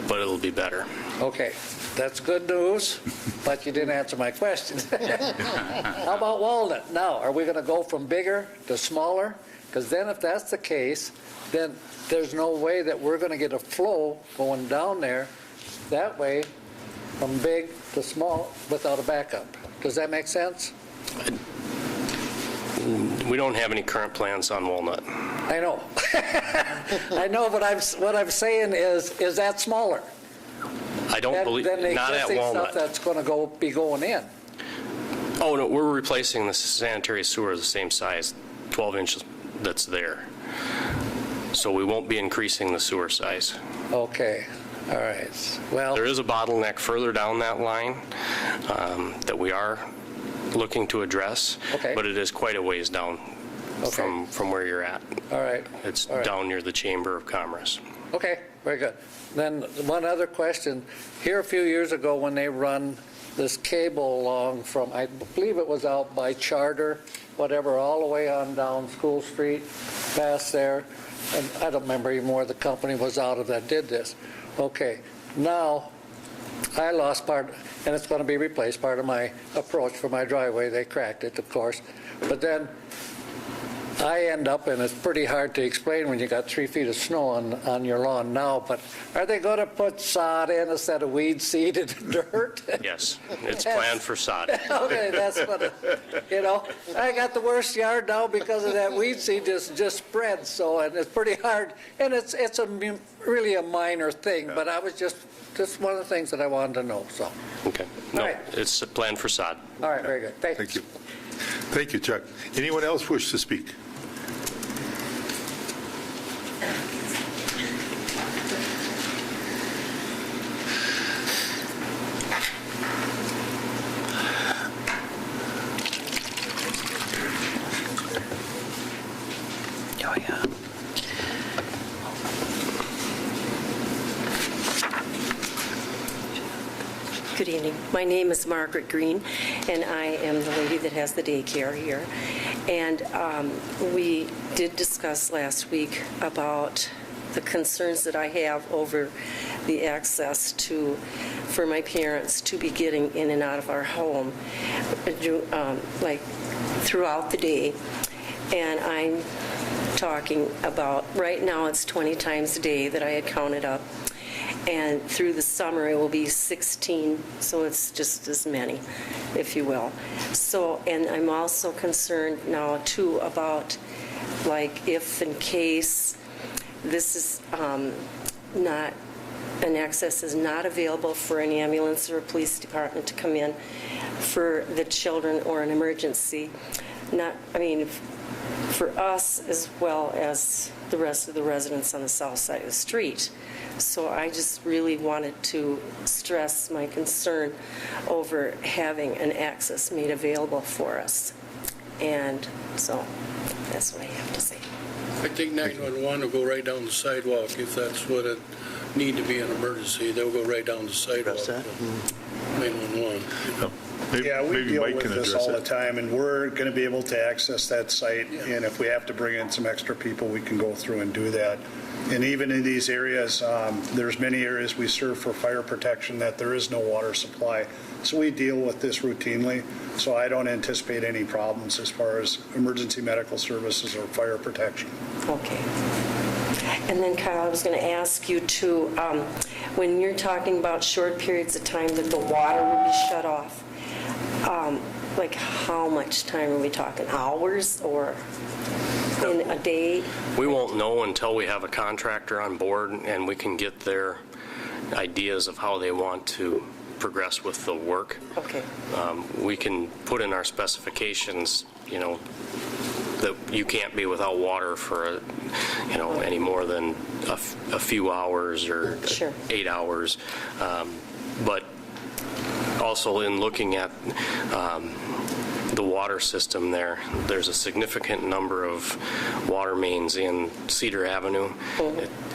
but it'll be better. Okay, that's good news, but you didn't answer my question. How about Walnut? Now, are we going to go from bigger to smaller? Because then if that's the case, then there's no way that we're going to get a flow going down there that way from big to small without a backup. Does that make sense? We don't have any current plans on Walnut. I know. I know, but what I'm saying is that smaller? I don't believe, than the not at existing Walnut. stuff that's going to be going in. Oh, no, we're replacing the sanitary sewer the same size, 12 inches that's there. So we won't be increasing the sewer size. Okay, all right. Well, there is a bottleneck further down that line that we are looking to address, okay, but it is quite a ways down from where you're at. All right. It's down near the Chamber of Commerce. Okay, very good. Then one other question. Here a few years ago when they run this cable along from, I believe it was out by Charter, whatever, all the way on down School Street, past there, and I don't remember even where the company was out of that did this. Okay, now I lost part, and it's going to be replaced, part of my approach for my driveway. They cracked it, of course. But then I end up, and it's pretty hard to explain when you got 3 feet of snow on your lawn now, but are they going to put sod in instead of weed seed and dirt? Yes, it's planned for sod. Okay, that's what, I got the worst yard now because of that weed seed just spread, so, and it's pretty hard, and it's really a minor thing, but I was just one of the things that I wanted to know, so. Okay, no, it's planned for sod. All right, very good. Thank you. Thank you, Chuck. Anyone else wish to speak? Oh, yeah. Good evening. My name is Margaret Green, and I am the lady that has the daycare here. And we did discuss last week about the concerns that I have over the access for my parents to be getting in and out of our home, like throughout the day. And I'm talking about, right now it's 20 times a day that I had counted up. And through the summer, it will be 16, so it's just as many, if you will. So, and I'm also concerned now, too, about, like, if in case this is not, an access is not available for an ambulance or a police department to come in for the children or an emergency, for us as well as the rest of the residents on the south side of the street. So I just really wanted to stress my concern over having an access made available for us. And so that's what I have to say. I think 911 will go right down the sidewalk if that's what it need to be an emergency. They'll go right down the sidewalk. 911. Yeah, we deal Mike with can this address all it. the time, and we're going to be able to access that site, and if we have to bring in some extra people, we can go through and do that. And even in these areas, there's many areas we serve for fire protection that there is no water supply. So we deal with this routinely, so I don't anticipate any problems as far as emergency medical services or fire protection. Okay. And then, Kyle, I was going to ask you, too, when you're talking about short periods of time that the water will be shut off, like how much time are we talking? Hours or in a day? We won't know until we have a contractor on board and we can get their ideas of how they want to progress with the work. Okay. We can put in our specifications, that you can't be without water for, any more than a few hours or Sure. 8 hours. But Also, in looking at the water system there's a significant number of water mains in Cedar Avenue.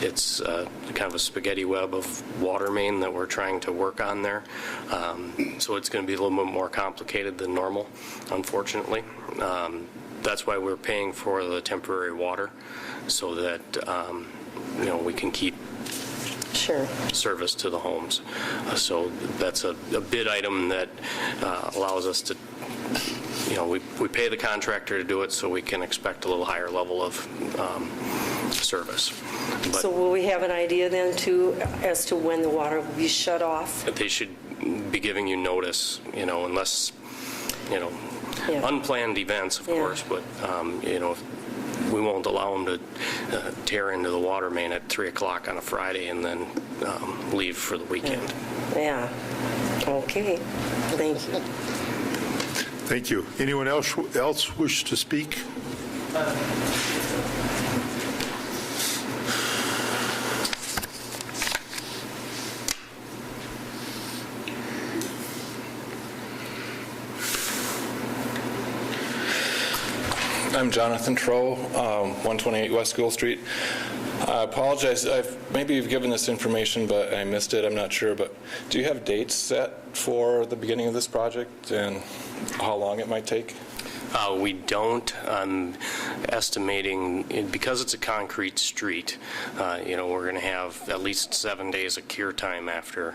It's kind of a spaghetti web of water main that we're trying to work on there. So it's going to be a little bit more complicated than normal, unfortunately. That's why we're paying for the temporary water, so that we can keep service to the homes. So that's a bid item that allows us to, we pay the contractor to do it, so we can expect a little higher level of service. But so will we have an idea then too as to when the water will be shut off? they should be giving you notice, unless, unplanned events, of course, but, we won't allow them to tear into the water main at 3 o'clock on a Friday and then leave for the weekend. Yeah. Okay. Thank you. Thank you. Anyone else wish to speak? I'm Jonathan Troe, 128 West School Street. I apologize. Maybe you've given this information, but I missed it. I'm not sure. But do you have dates set for the beginning of this project and how long it might take? We don't. I'm estimating, because it's a concrete street, we're going to have at least 7 days of cure time after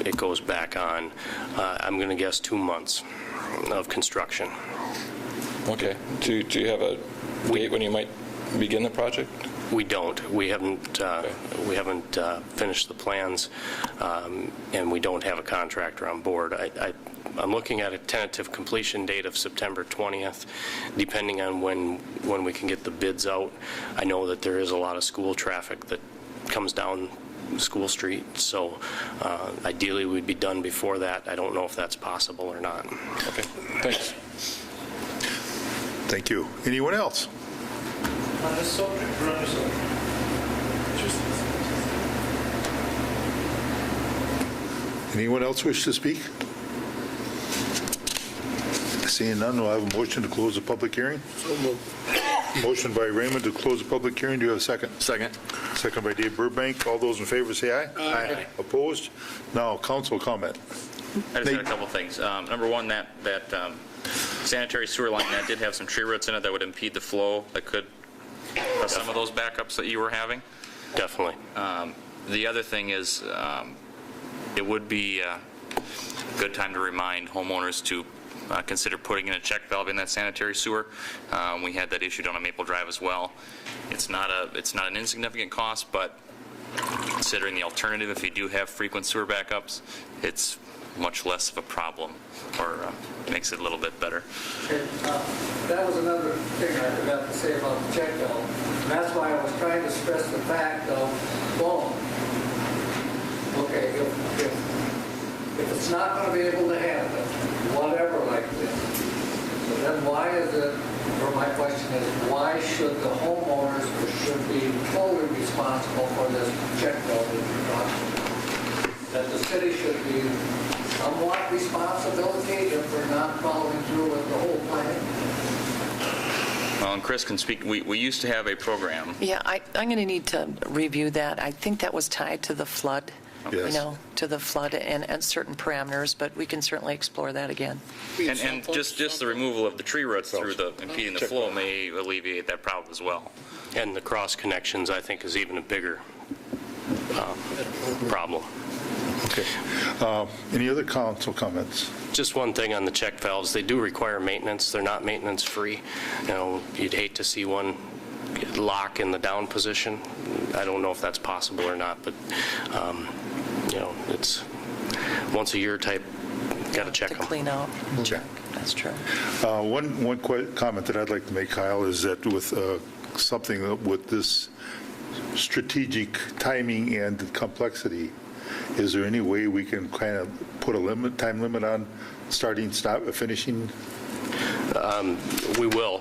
it goes back on. I'm going to guess 2 months of construction. Okay. Do you have a date when you might begin the project? We don't. We haven't finished the plans, and we don't have a contractor on board. I'm looking at a tentative completion date of September 20th, depending on when we can get the bids out. I know that there is a lot of school traffic that comes down School Street, so ideally we'd be done before that. I don't know if that's possible or not. Okay, thanks. Thank you. Anyone else? On this subject, or on this subject? Anyone else wish to speak? Seeing none, we'll have a motion to close the public hearing. So moved. Motion by Raymond to close the public hearing. Do you have a second? Second. Second by Dave Burbank. All those in favor say aye. Aye. Opposed? Now, council comment. I just had a couple things. Number one, that sanitary sewer line, that did have some tree roots in it that would impede the flow, that could cause some of those backups that you were having. Definitely. The other thing is, it would be a good time to remind homeowners to consider putting in a check valve in that sanitary sewer. We had that issue down on Maple Drive as well. It's not an insignificant cost, but considering the alternative, if you do have frequent sewer backups, it's much less of a problem, or makes it a little bit better. That was another thing I forgot to say about the check valve. And that's why I was trying to stress the fact of, well, okay, if it's not going to be able to handle it, whatever like this, so then why is it, or my question is, why should the homeowners should be fully responsible for this check valve that you're talking about? That the city should be somewhat responsibility if we're not following through with the whole plan? Well, and Chris can speak. We used to have a program. Yeah, I'm going to need to review that. I think that was tied to the flood, Yes. to the flood and certain parameters, but we can certainly explore that again. And just the removal of the tree roots through the impeding the flow may alleviate that problem as well. And the cross connections, I think, is even a bigger problem. Okay. Any other council comments? Just one thing on the check valves. They do require maintenance. They're not maintenance free. You'd hate to see one lock in the down position. I don't know if that's possible or not, but it's once a year type. Got to check them. To clean out. Check. That's true. One quick comment that I'd like to make, Kyle, is that with something with this strategic timing and complexity, is there any way we can kind of put a time limit on starting, finishing? We will.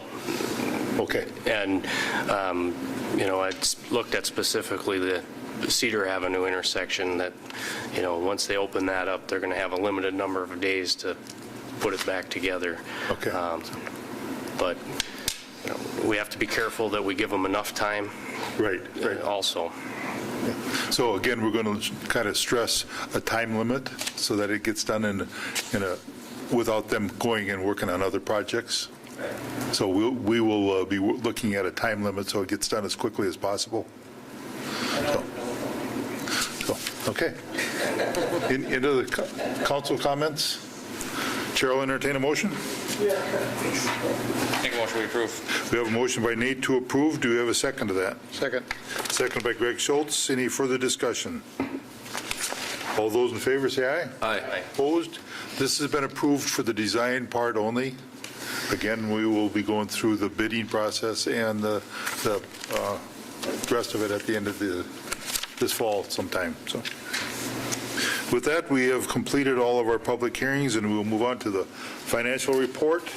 Okay. And, I looked at specifically the Cedar Avenue intersection that, once they open that up, they're going to have a limited number of days to put it back together. Okay. But we have to be careful that we give them enough time. Right. Also. So again, we're going to kind of stress a time limit so that it gets done without them going and working on other projects. So we will be looking at a time limit so it gets done as quickly as possible. Okay. Into the council comments. Chair will entertain a motion. Make a motion we approve. We have a motion by Nate to approve. Do we have a second to that? Second. Second by Greg Schultz. Any further discussion? All those in favor say aye. Aye. Opposed? This has been approved for the design part only. Again, we will be going through the bidding process and the rest of it at the end of this fall sometime. So, with that, we have completed all of our public hearings, and we will move on to the financial report.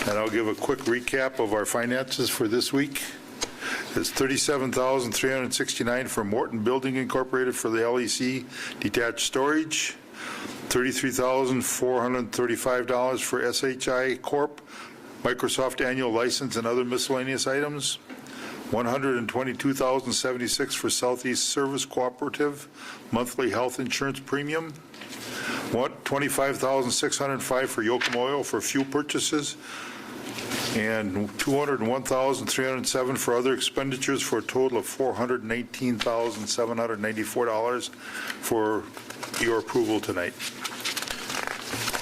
And I'll give a quick recap of our finances for this week. It's $37,369 for Morton Building Incorporated for the LEC detached storage, $33,435 for SHI Corp. Microsoft annual license and other miscellaneous items, $122,076 for Southeast Service Cooperative monthly health insurance premium, $25,605 for Yoakum Oil for fuel purchases, and $201,307 for other expenditures for a total of $418,794 for your approval tonight.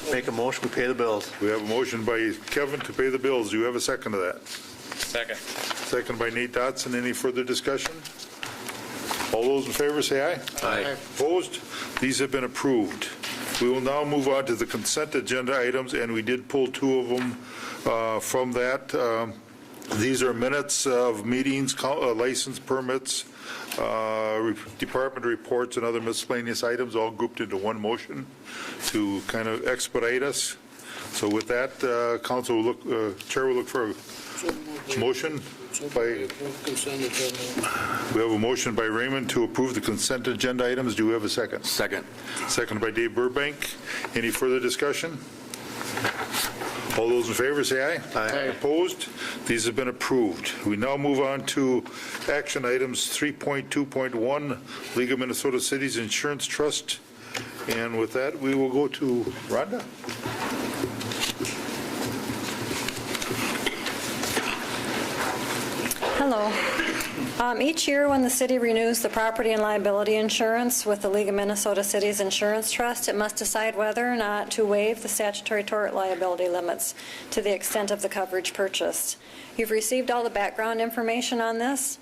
Make a motion, we pay the bills. We have a motion by Kevin to pay the bills. Do you have a second to that? Second. Second by Nate Dotson. Any further discussion? All those in favor say aye. Aye. Opposed? These have been approved. We will now move on to the consent agenda items, and we did pull two of them from that. These are minutes of meetings, license permits, department reports, and other miscellaneous items, all grouped into one motion to kind of expedite us. So with that, Chair will look for a motion. We have a motion by Raymond to approve the consent agenda items. Do we have a second? Second. Second by Dave Burbank. Any further discussion? All those in favor say aye. Aye. Opposed? These have been approved. We now move on to action items 3.2.1, League of Minnesota Cities Insurance Trust. And with that, we will go to Rhonda. Hello. Each year when the city renews the property and liability insurance with the League of Minnesota Cities Insurance Trust, it must decide whether or not to waive the statutory tort liability limits to the extent of the coverage purchased. You've received all the background information on this.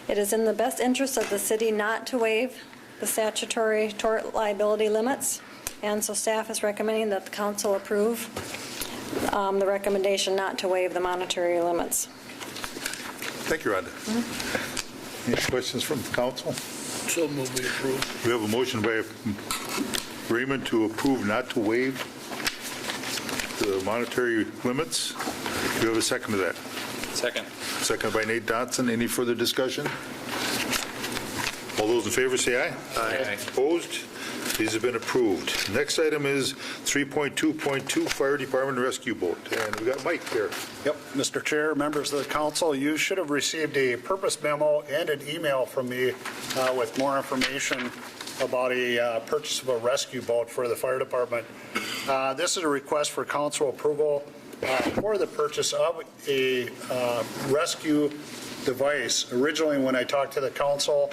It is in the best interest of the city not to waive the statutory tort liability limits, and so staff is recommending that the council approve the recommendation not to waive the monetary limits. Thank you, Rhonda. Any questions from the council? So move we approve. We have a motion by Raymond to approve not to waive the monetary limits. Do you have a second to that? Second. Second by Nate Dotson. Any further discussion? All those in favor say aye. Aye. Opposed? These have been approved. Next item is 3.2.2 Fire Department Rescue Boat. And we got Mike here. Yep, Mr. Chair, members of the council, you should have received a purpose memo and an email from me with more information about a purchase of a rescue boat for the fire department. This is a request for council approval for the purchase of a rescue device. Originally, when I talked to the council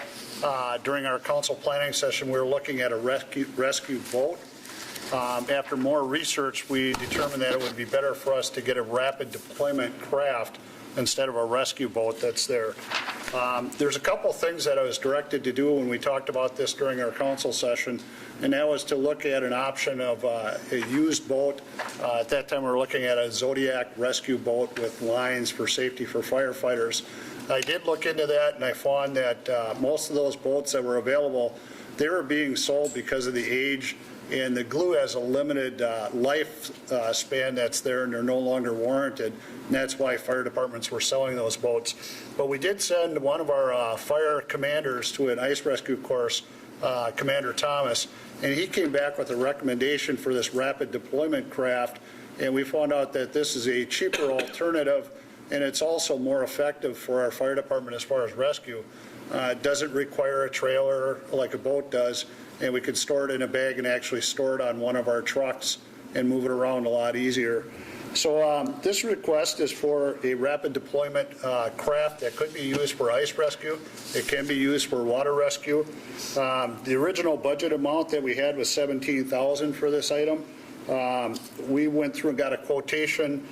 during our council planning session, we were looking at a rescue boat. After more research, we determined that it would be better for us to get a rapid deployment craft instead of a rescue boat that's there. There's a couple things that I was directed to do when we talked about this during our council session, and that was to look at an option of a used boat. At that time, we were looking at a Zodiac rescue boat with lines for safety for firefighters. I did look into that, and I found that most of those boats that were available, they were being sold because of the age and the glue has a limited life span that's there, and they're no longer warranted, and that's why fire departments were selling those boats. But we did send one of our fire commanders to an ice rescue course, Commander Thomas, and he came back with a recommendation for this rapid deployment craft, and we found out that this is a cheaper alternative, and it's also more effective for our fire department as far as rescue. It doesn't require a trailer like a boat does, and we could store it in a bag and actually store it on one of our trucks and move it around a lot easier. So this request is for a rapid deployment craft that could be used for ice rescue. It can be used for water rescue. The original budget amount that we had was $17,000 for this item. We went through and got a quotation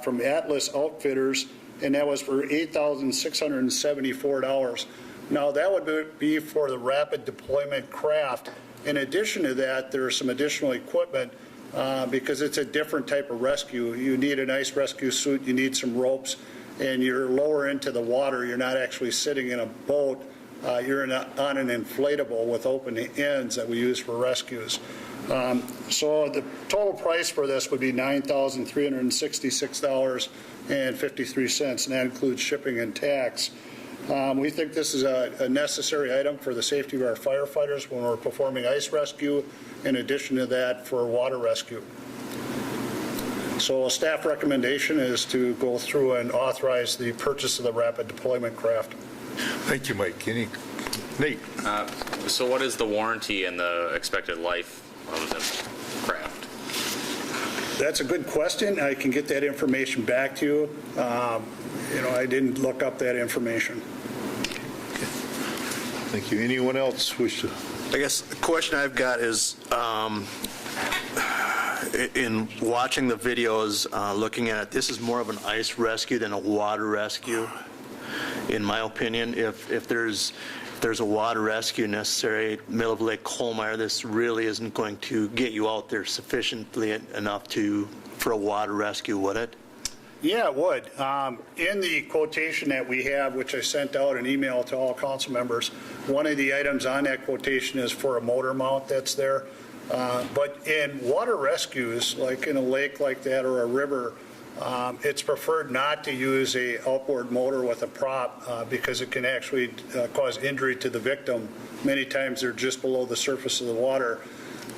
from Atlas Outfitters, and that was for $8,674. Now, that would be for the rapid deployment craft. In addition to that, there's some additional equipment because it's a different type of rescue. You need an ice rescue suit, you need some ropes, and you're lower into the water. You're not actually sitting in a boat. You're on an inflatable with open ends that we use for rescues. So the total price for this would be $9,366.53, and that includes shipping and tax. We think this is a necessary item for the safety of our firefighters when we're performing ice rescue, in addition to that for water rescue. So a staff recommendation is to go through and authorize the purchase of the rapid deployment craft. Thank you, Mike. Nate? So what is the warranty and the expected life of the craft? That's a good question. I can get that information back to you. I didn't look up that information. Thank you. Anyone else wish to? I guess the question I've got is, in watching the videos, looking at it, this is more of an ice rescue than a water rescue, in my opinion. If there's a water rescue necessary, middle of Lake Colmeyer, this really isn't going to get you out there sufficiently enough for a water rescue, would it? Yeah, it would. In the quotation that we have, which I sent out an email to all council members, one of the items on that quotation is for a motor mount that's there. But in water rescues, like in a lake like that or a river, it's preferred not to use a outboard motor with a prop because it can actually cause injury to the victim. Many times they're just below the surface of the water.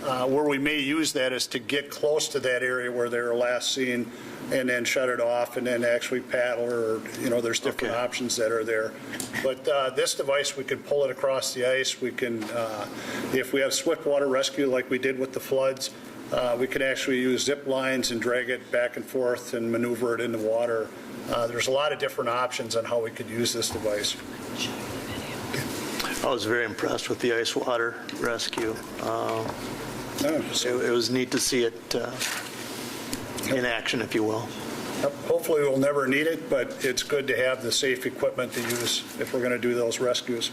Where we may use that is to get close to that area where they were last seen and then shut it off and then actually paddle, or there's different options that are there. But this device, we can pull it across the ice. We can, if we have swift water rescue like we did with the floods, we can actually use zip lines and drag it back and forth and maneuver it in the water. There's a lot of different options on how we could use this device. I was very impressed with the ice water rescue. It was neat to see it in action, if you will. Hopefully we'll never need it, but it's good to have the safe equipment to use if we're going to do those rescues.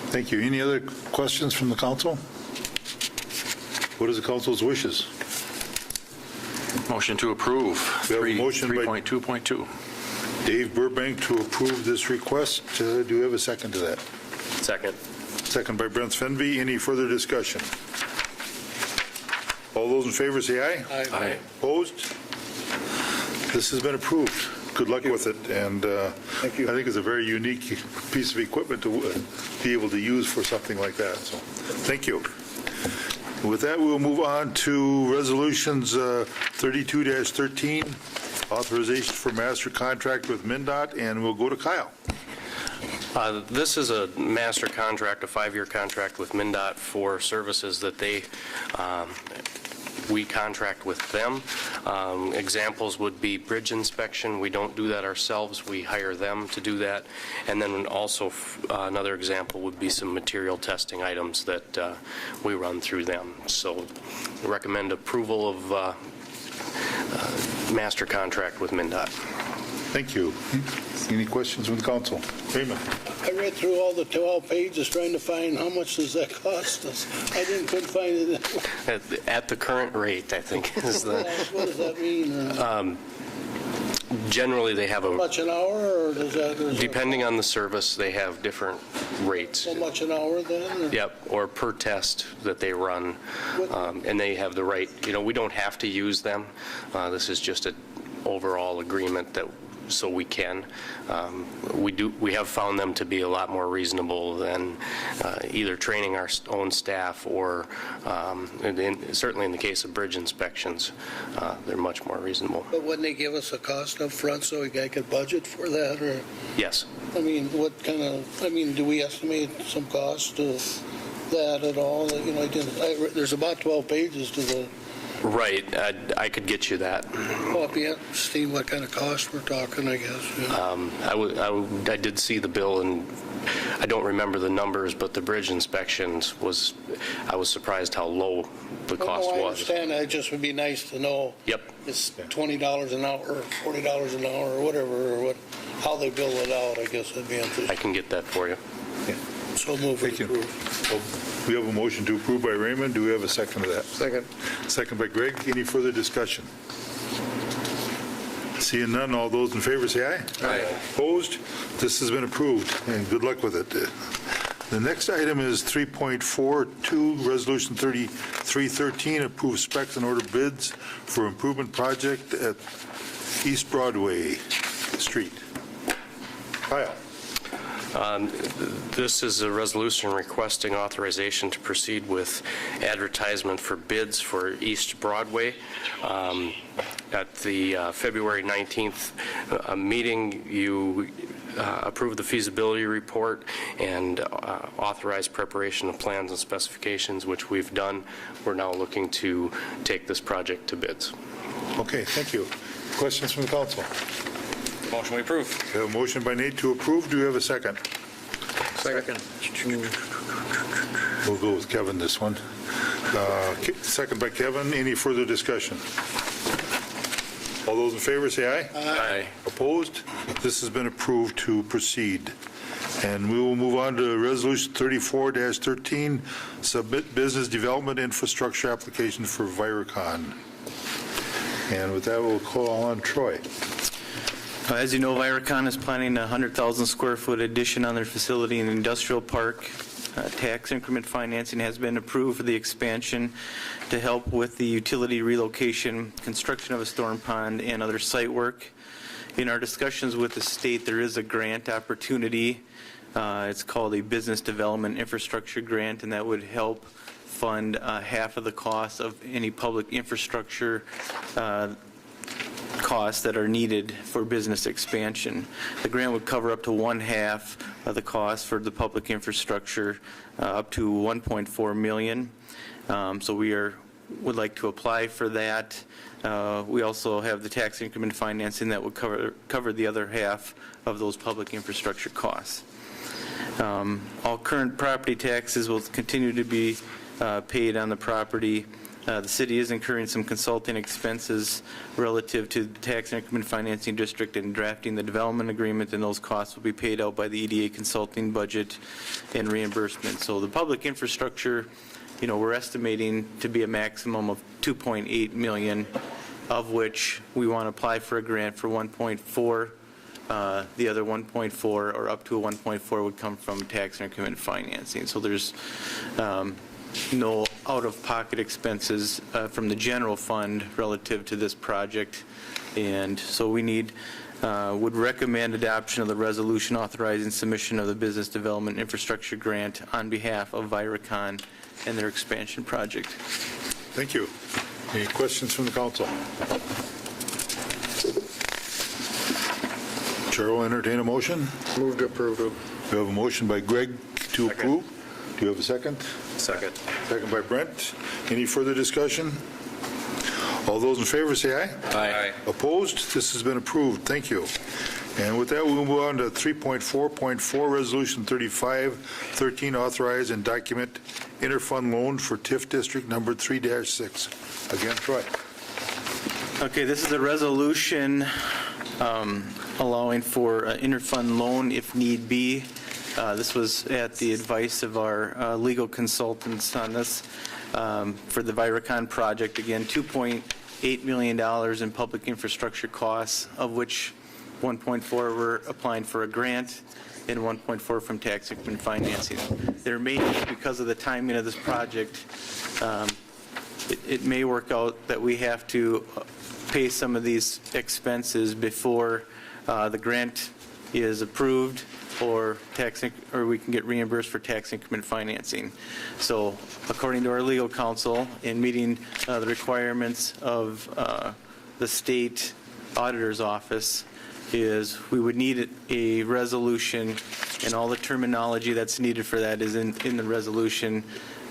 Thank you. Any other questions from the council? What is the council's wishes? Motion to approve. We have a motion by 3.2.2. Dave Burbank to approve this request. Do we have a second to that? Second. Second by Brent Fenby. Any further discussion? All those in favor say aye. Aye. Opposed? This has been approved. Good luck with it, and Thank you. I think it's a very unique piece of equipment to be able to use for something like that. So, thank you. With that, we'll move on to resolutions 32-13, authorization for master contract with MnDOT, and we'll go to Kyle. This is a master contract, a 5-year contract with MnDOT for services that we contract with them. Examples would be bridge inspection. We don't do that ourselves. We hire them to do that. And then also another example would be some material testing items that we run through them. So I recommend approval of master contract with MnDOT. Thank you. Any questions from the council? Raymond. I read through all the 12 pages trying to find how much does that cost us. Couldn't find it. At the current rate, I think. Is what does that mean? Generally, they have How much an hour, or does that? depending on the service, they have different rates. So much an hour then? Or? Yep, or per test that they run, and they have the right, we don't have to use them. This is just an overall agreement that, so we can. We have found them to be a lot more reasonable than either training our own staff or, certainly in the case of bridge inspections, they're much more reasonable. But wouldn't they give us a cost up front so we could budget for that? Or Yes. I mean, what kind of? I mean, do we estimate some cost to that at all? There's about 12 pages to the. Right, I could get you that. Copy, see what kind of cost we're talking, I guess. Yeah. I did see the bill, and I don't remember the numbers, but the bridge inspections I was surprised how low the cost I was. understand. It just would be nice to know. Yep. It's $20 an hour, or $40 an hour, or whatever, or how they bill it out. I guess that'd be interesting. I can get that for you. Yeah. So move Thank you. We have a motion to approve by Raymond. Do we have a second to that? Second. Second by Greg. Any further discussion? Seeing none, all those in favor say aye. Aye. Opposed? This has been approved, and good luck with it. The next item is 3.42, Resolution 3313, approve specs and order bids for improvement project at East Broadway Street. Kyle. This is a resolution requesting authorization to proceed with advertisement for bids for East Broadway. At the February 19th meeting, you approved the feasibility report and authorized preparation of plans and specifications, which we've done. We're now looking to take this project to bids. Okay, thank you. Questions from the council? Motion we approve. We have a motion by Nate to approve. Do we have a second? Second. We'll go with Kevin this one. Second by Kevin. Any further discussion? All those in favor say aye. Aye. Opposed? This has been approved to proceed. And we will move on to Resolution 34-13, submit business development infrastructure application for Viracon. And with that, we'll call on Troy. As you know, Viracon is planning a 100,000 square foot addition on their facility in the industrial park. Tax increment financing has been approved for the expansion to help with the utility relocation, construction of a storm pond, and other site work. In our discussions with the state, there is a grant opportunity. It's called a Business Development Infrastructure Grant, and that would help fund half of the cost of any public infrastructure costs that are needed for business expansion. The grant would cover up to one-half of the cost for the public infrastructure, up to $1.4 million. So we would like to apply for that. We also have the tax increment financing that would cover the other half of those public infrastructure costs. All current property taxes will continue to be paid on the property. The city is incurring some consulting expenses relative to the tax increment financing district and drafting the development agreement, and those costs will be paid out by the EDA consulting budget and reimbursement. So the public infrastructure, we're estimating to be a maximum of $2.8 million, of which we want to apply for a grant for 1.4. The other 1.4, or up to a 1.4, would come from tax increment financing. So there's no out-of-pocket expenses from the general fund relative to this project. And so we would recommend adoption of the resolution authorizing submission of the Business Development Infrastructure Grant on behalf of Viracon and their expansion project. Thank you. Any questions from the council? Chair will entertain a motion. Move to approve. We have a motion by Greg to approve. Do you have a second? Second. Second by Brent. Any further discussion? All those in favor say aye. Aye. Opposed? This has been approved. Thank you. And with that, we'll move on to 3.4.4, Resolution 3513, authorize and document interfund loan for TIF District number 3-6. Again, Troy. Okay, this is a resolution allowing for interfund loan if need be. This was at the advice of our legal consultants on this for the Viracon project. Again, $2.8 million in public infrastructure costs, of which 1.4 we're applying for a grant, and 1.4 from tax increment financing. There may, because of the timing of this project, it may work out that we have to pay some of these expenses before the grant is approved, or we can get reimbursed for tax increment financing. So according to our legal counsel, in meeting the requirements of the state auditor's office, is we would need a resolution, and all the terminology that's needed for that is in the resolution.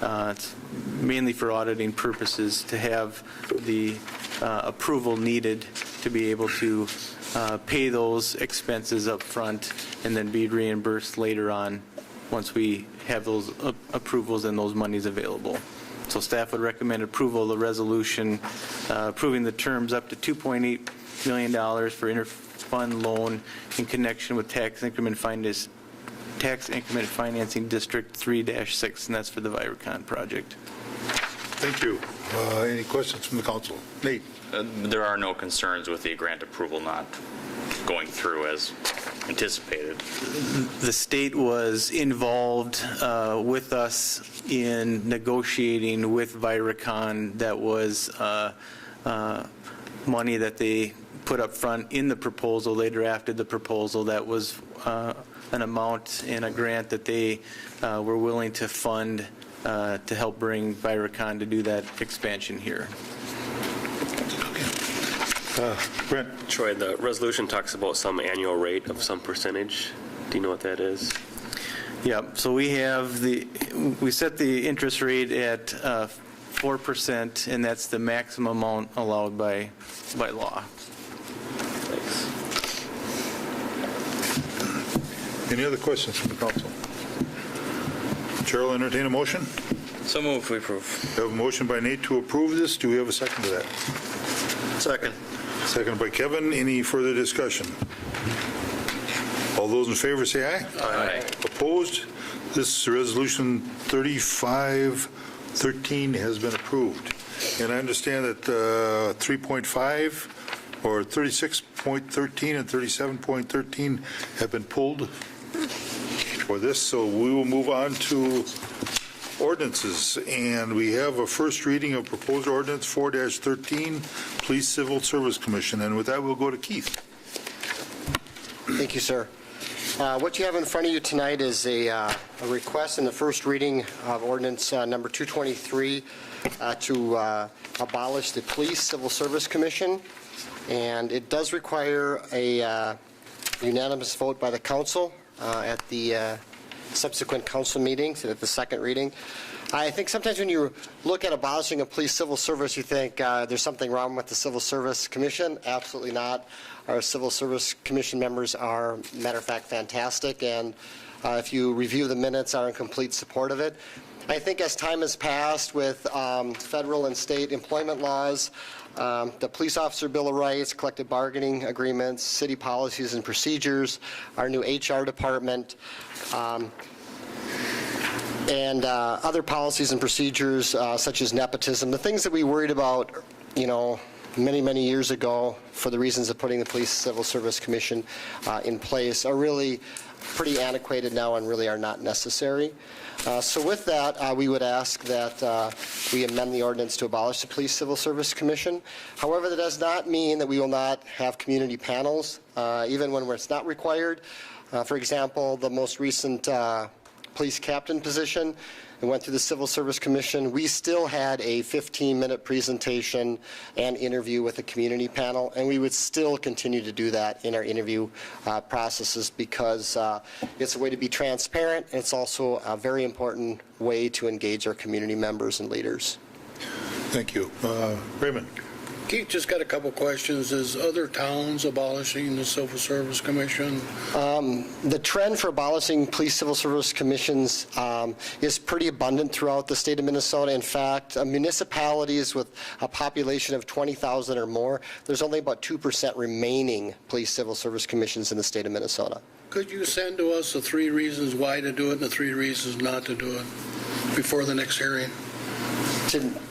It's mainly for auditing purposes, to have the approval needed to be able to pay those expenses up front and then be reimbursed later on once we have those approvals and those monies available. So staff would recommend approval of the resolution approving the terms up to $2.8 million for interfund loan in connection with tax increment financing District 3-6, and that's for the Viracon project. Thank you. Any questions from the council? Nate? There are no concerns with the grant approval not going through as anticipated. The state was involved with us in negotiating with Viracon. That was money that they put up front in the proposal. They drafted the proposal. That was an amount in a grant that they were willing to fund to help bring Viracon to do that expansion here. Brent? Troy, the resolution talks about some annual rate of some percentage. Do you know what that is? Yeah, so we set the interest rate at 4%, and that's the maximum amount allowed by law. Any other questions from the council? Chair will entertain a motion. So moved, we approve. We have a motion by Nate to approve this. Do we have a second to that? Second. Second by Kevin. Any further discussion? All those in favor say aye. Aye. Opposed? This resolution 3513 has been approved. And I understand that 3.5 or 36.13 and 37.13 have been pulled for this. So we will move on to ordinances, and we have a first reading of proposed ordinance 4-13, Police Civil Service Commission, and with that we'll go to Keith. Thank you, sir. What you have in front of you tonight is a request in the first reading of ordinance number 223 to abolish the Police Civil Service Commission, and it does require a unanimous vote by the council at the subsequent council meetings at the second reading. I think sometimes when you look at abolishing a police civil service, you think there's something wrong with the Civil Service Commission. Absolutely not. Our Civil Service Commission members are, matter of fact, fantastic, and if you review the minutes, are in complete support of it. I think as time has passed with federal and state employment laws, the Police Officer Bill of Rights, collective bargaining agreements, city policies and procedures, our new HR department, and other policies and procedures such as nepotism, the things that we worried about, many, many years ago for the reasons of putting the Police Civil Service Commission in place are really pretty antiquated now and really are not necessary. So with that, we would ask that we amend the ordinance to abolish the Police Civil Service Commission. However, that does not mean that we will not have community panels, even when it's not required. For example, the most recent police captain position, it went through the Civil Service Commission. We still had a 15-minute presentation and interview with the community panel, and we would still continue to do that in our interview processes because it's a way to be transparent, and it's also a very important way to engage our community members and leaders. Thank you. Raymond. Keith, just got a couple questions. Is other towns abolishing the Civil Service Commission? The trend for abolishing police civil service commissions is pretty abundant throughout the state of Minnesota. In fact, municipalities with a population of 20,000 or more, there's only about 2% remaining police civil service commissions in the state of Minnesota. Could you send to us the 3 reasons why to do it and the 3 reasons not to do it before the next hearing?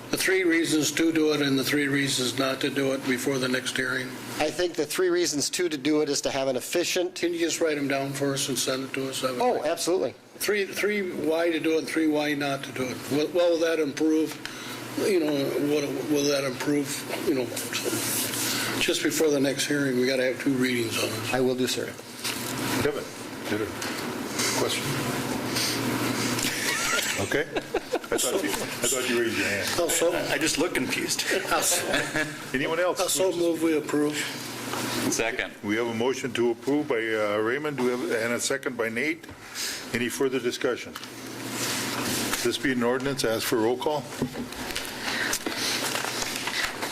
The the 3 reasons to do it and the 3 reasons not to do it before the next hearing? I think the 3 reasons to do it is to have an efficient. Can you just write them down for us and send it to us? Oh, absolutely. 3 why to do it, and 3 why not to do it. Will that improve? Will that improve? Just before the next hearing, we got to have 2 readings on it. I will do, sir. Kevin, did a question? Okay. I thought you raised your hand. I just look confused. Anyone else? So move we approve. Second. We have a motion to approve by Raymond and a second by Nate. Any further discussion? This being an ordinance, ask for roll call.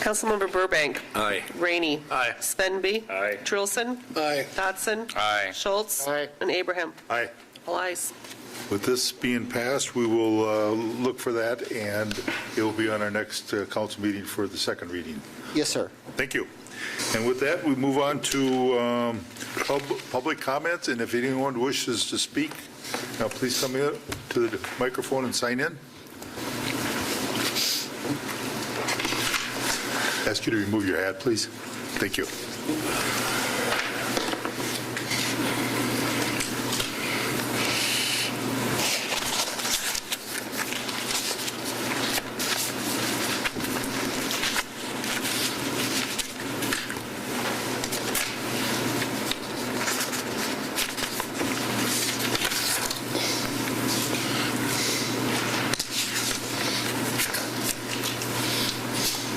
Councilmember Burbank. Aye. Rainey. Aye. Svenby. Aye. Trilson. Aye. Dodson. Aye. Schultz. Aye. And Abraham. Aye. All ayes. With this being passed, we will look for that, and it will be on our next council meeting for the second reading. Yes, sir. Thank you. And with that, we move on to public comments, and if anyone wishes to speak, now please come in to the microphone and sign in. Ask you to remove your hat, please. Thank you.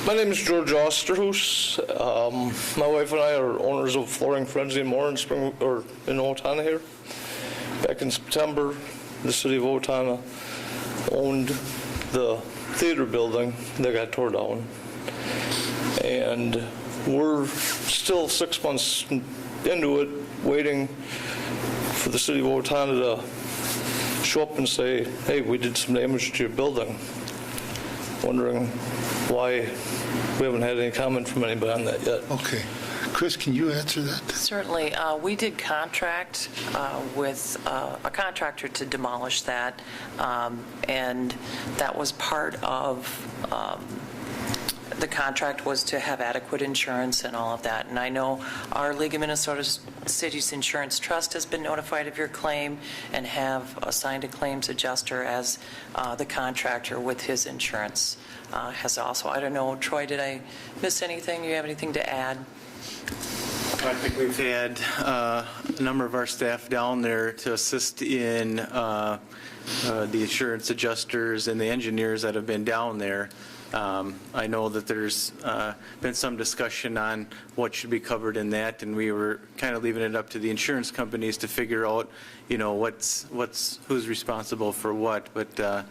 My name is George Osterhus. My wife and I are owners of Flooring Frenzy and More in Owatonna here. Back in September, the city of Owatonna owned the theater building that got tore down. And we're still 6 months into it, waiting for the city of Owatonna to show up and say, hey, we did some damage to your building. Wondering why we haven't had any comment from anybody on that yet. Okay. Chris, can you answer that? Certainly. We did contract with a contractor to demolish that, and that was part of the contract was to have adequate insurance and all of that. And I know our League of Minnesota Cities Insurance Trust has been notified of your claim and have assigned a claims adjuster as the contractor with his insurance has also. I don't know, Troy, did I miss anything? Do you have anything to add? I think we've had a number of our staff down there to assist in the insurance adjusters and the engineers that have been down there. I know that there's been some discussion on what should be covered in that, and we were kind of leaving it up to the insurance companies to figure out, who's responsible for what. But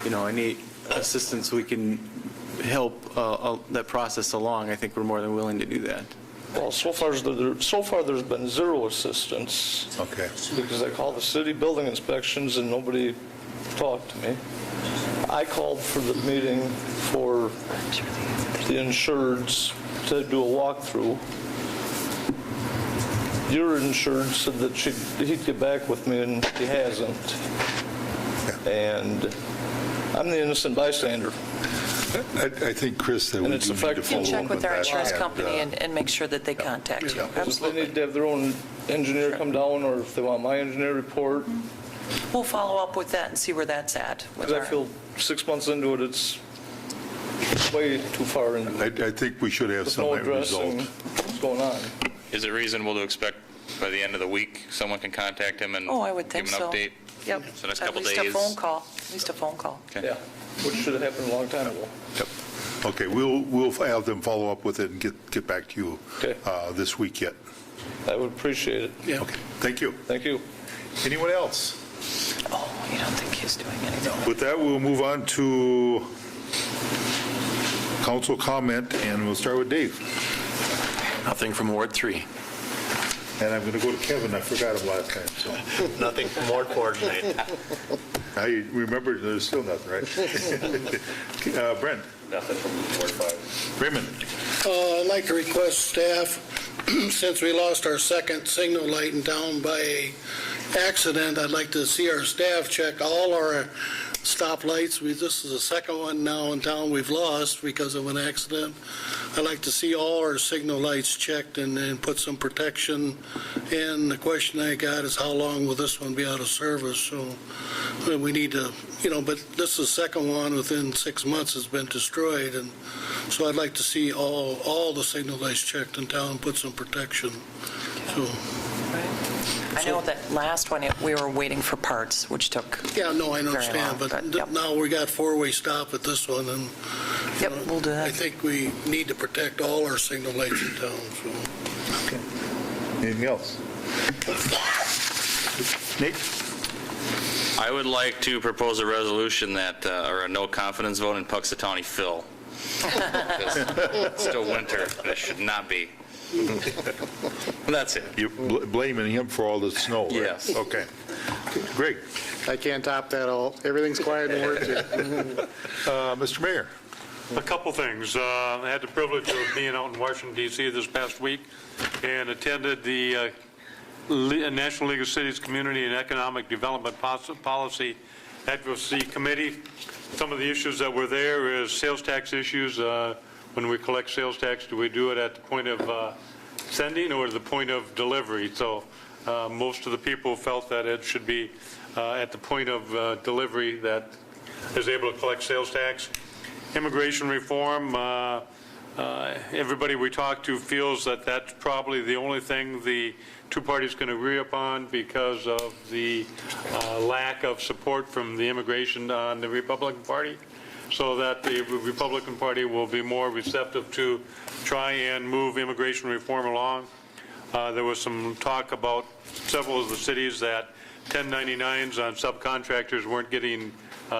any assistance we can help that process along, I think we're more than willing to do that. Well, so far there's been zero assistance. Okay. Because I called the city building inspections and nobody talked to me. I called for the meeting for the insureds to do a walkthrough. Your insured said that he'd get back with me, and he hasn't. And I'm the innocent bystander. I think, Chris, that we do need to follow up with that. Check with our insurance company and make sure that they contact you. Absolutely. If they need to have their own engineer come down, or if they want my engineer report. We'll follow up with that and see where that's at. Because I feel 6 months into it, it's way too far into it. I think we should have some result. What's going on? Is it reasonable to expect by the end of the week someone can contact him and I would think give him an so. update? Yep. So next couple days? At least a phone call. At least a phone call. Okay. Yeah, which should have happened a long time ago. Yep. Okay, we'll have them follow up with it and get back to you this week yet. I would appreciate it. Yeah. Okay, thank you. Thank you. Anyone else? Oh, you don't think he's doing anything? With that, we'll move on to council comment, and we'll start with Dave. Nothing from Ward 3. And I'm going to go to Kevin. I forgot him last time. So Nothing from Ward 4 tonight. I remember there's still nothing, right? Brent. Nothing from Ward 5. Raymond. I'd like to request staff, since we lost our second signal light in town by accident, I'd like to see our staff check all our stoplights. This is the second one now in town we've lost because of an accident. I'd like to see all our signal lights checked and put some protection. And the question I got is how long will this one be out of service? So we need to, but this is the second one within 6 months has been destroyed. And so I'd like to see all the signal lights checked in town and put some protection. So. I know that last one, we were waiting for parts, which took Yeah, no, I understand, long, but now we got four-way stop at this one, and we'll do that. I think we need to protect all our signal lights in town. So. Okay. Anything else? Nate? I would like to propose a resolution that, or a no confidence vote in Puxatawney Phil. It's still winter, and it should not be. That's it. You're blaming him for all the snow, right? Yes. Okay. Greg? I can't top that all. Everything's quiet in work here. Mr. Mayor? A couple things. I had the privilege of being out in Washington, D.C. this past week and attended the National League of Cities Community and Economic Development Policy Advocacy Committee. Some of the issues that were there is sales tax issues. When we collect sales tax, do we do it at the point of sending or the point of delivery? So most of the people felt that it should be at the point of delivery that is able to collect sales tax. Immigration reform, everybody we talk to feels that that's probably the only thing the two parties can agree upon because of the lack of support from the immigration on the Republican Party, so that the Republican Party will be more receptive to try and move immigration reform along. There was some talk about several of the cities that 1099s on subcontractors weren't getting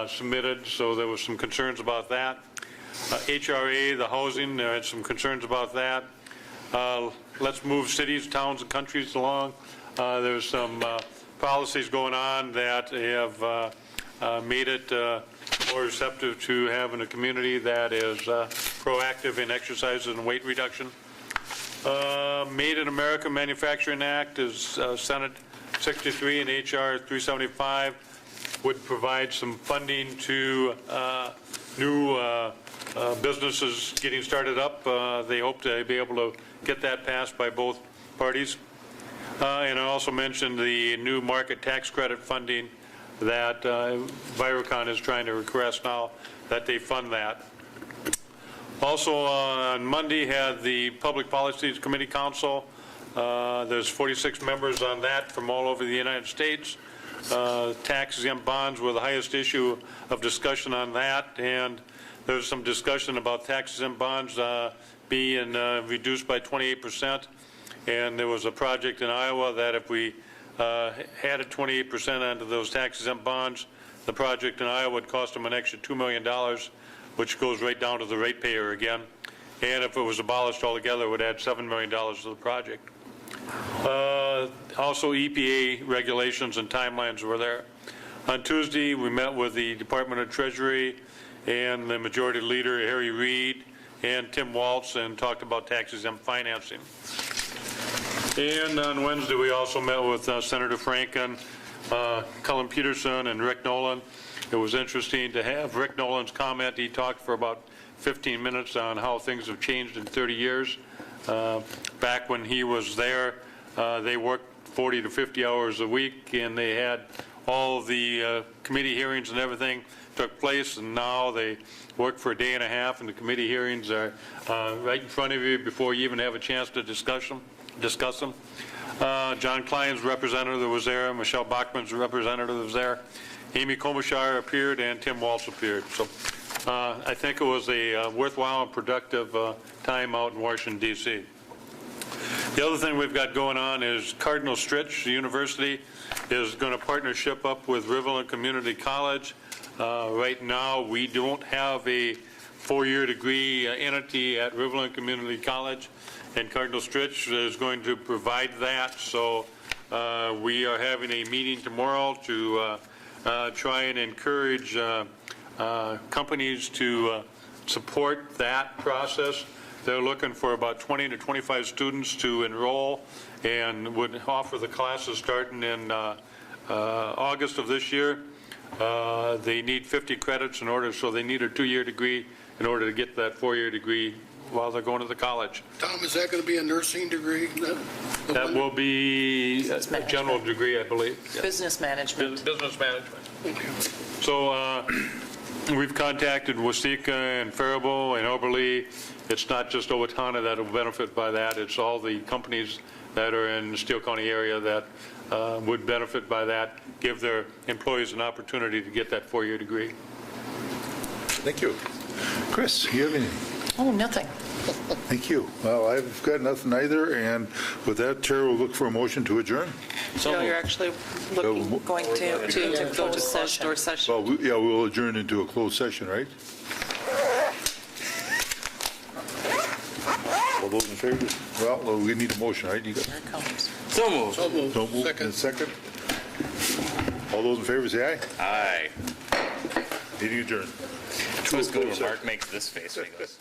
submitted, so there was some concerns about that. HRA, the housing, there had some concerns about that. Let's move cities, towns, and countries along. There's some policies going on that have made it more receptive to having a community that is proactive in exercise and weight reduction. Made in America Manufacturing Act is Senate 63 and HR 375 would provide some funding to new businesses getting started up. They hope to be able to get that passed by both parties. And I also mentioned the new market tax credit funding that Virocon is trying to request now, that they fund that. Also on Monday had the Public Policies Committee Council. There's 46 members on that from all over the United States. Tax-exempt bonds were the highest issue of discussion on that, and there's some discussion about tax-exempt bonds being reduced by 28%. And there was a project in Iowa that if we added 28% onto those tax-exempt bonds, the project in Iowa would cost them an extra $2 million, which goes right down to the ratepayer again. And if it was abolished altogether, it would add $7 million to the project. Also, EPA regulations and timelines were there. On Tuesday, we met with the Department of Treasury and the Majority Leader, Harry Reid, and Tim Waltz, and talked about tax-exempt financing. And on Wednesday, we also met with Senator Franken, Cullen Peterson, and Rick Nolan. It was interesting to have Rick Nolan's comment. He talked for about 15 minutes on how things have changed in 30 years. Back when he was there, they worked 40 to 50 hours a week, and they had all the committee hearings and everything took place, and now they work for a day and a half, and the committee hearings are right in front of you before you even have a chance to discuss them. John Klein's representative was there, Michelle Bachman's representative was there, Amy Komisar appeared, and Tim Waltz appeared. So I think it was a worthwhile and productive time out in Washington, D.C. The other thing we've got going on is Cardinal Stritch University is going to partnership up with Riverland Community College. Right now, we don't have a four-year degree entity at Riverland Community College, and Cardinal Stritch is going to provide that. So we are having a meeting tomorrow to try and encourage companies to support that process. They're looking for about 20 to 25 students to enroll and would offer the classes starting in August of this year. They need 50 credits in order, so they need a 2-year degree in order to get that 4-year degree while they're going to the college. Tom, is that going to be a nursing degree? That will be a general degree, I believe. Yeah. Business management. Business management. So we've contacted Waseca and Faribault and Oberle. It's not just Owatonna that will benefit by that. It's all the companies that are in the Steele County area that would benefit by that, give their employees an opportunity to get that 4-year degree. Thank you. Chris, you have anything? Oh, nothing. Thank you. Well, I've got nothing either, and with that, Chair will look for a motion to adjourn. No, you're actually going to go to closed door session. Well, we'll adjourn into a closed session, right? All those in favor? Well, we need a motion, right? You got... Here it comes. So moved. So moved. Second. Second. All those in favor say aye. Aye. Meeting adjourned. It was good when Mark makes this face when he goes.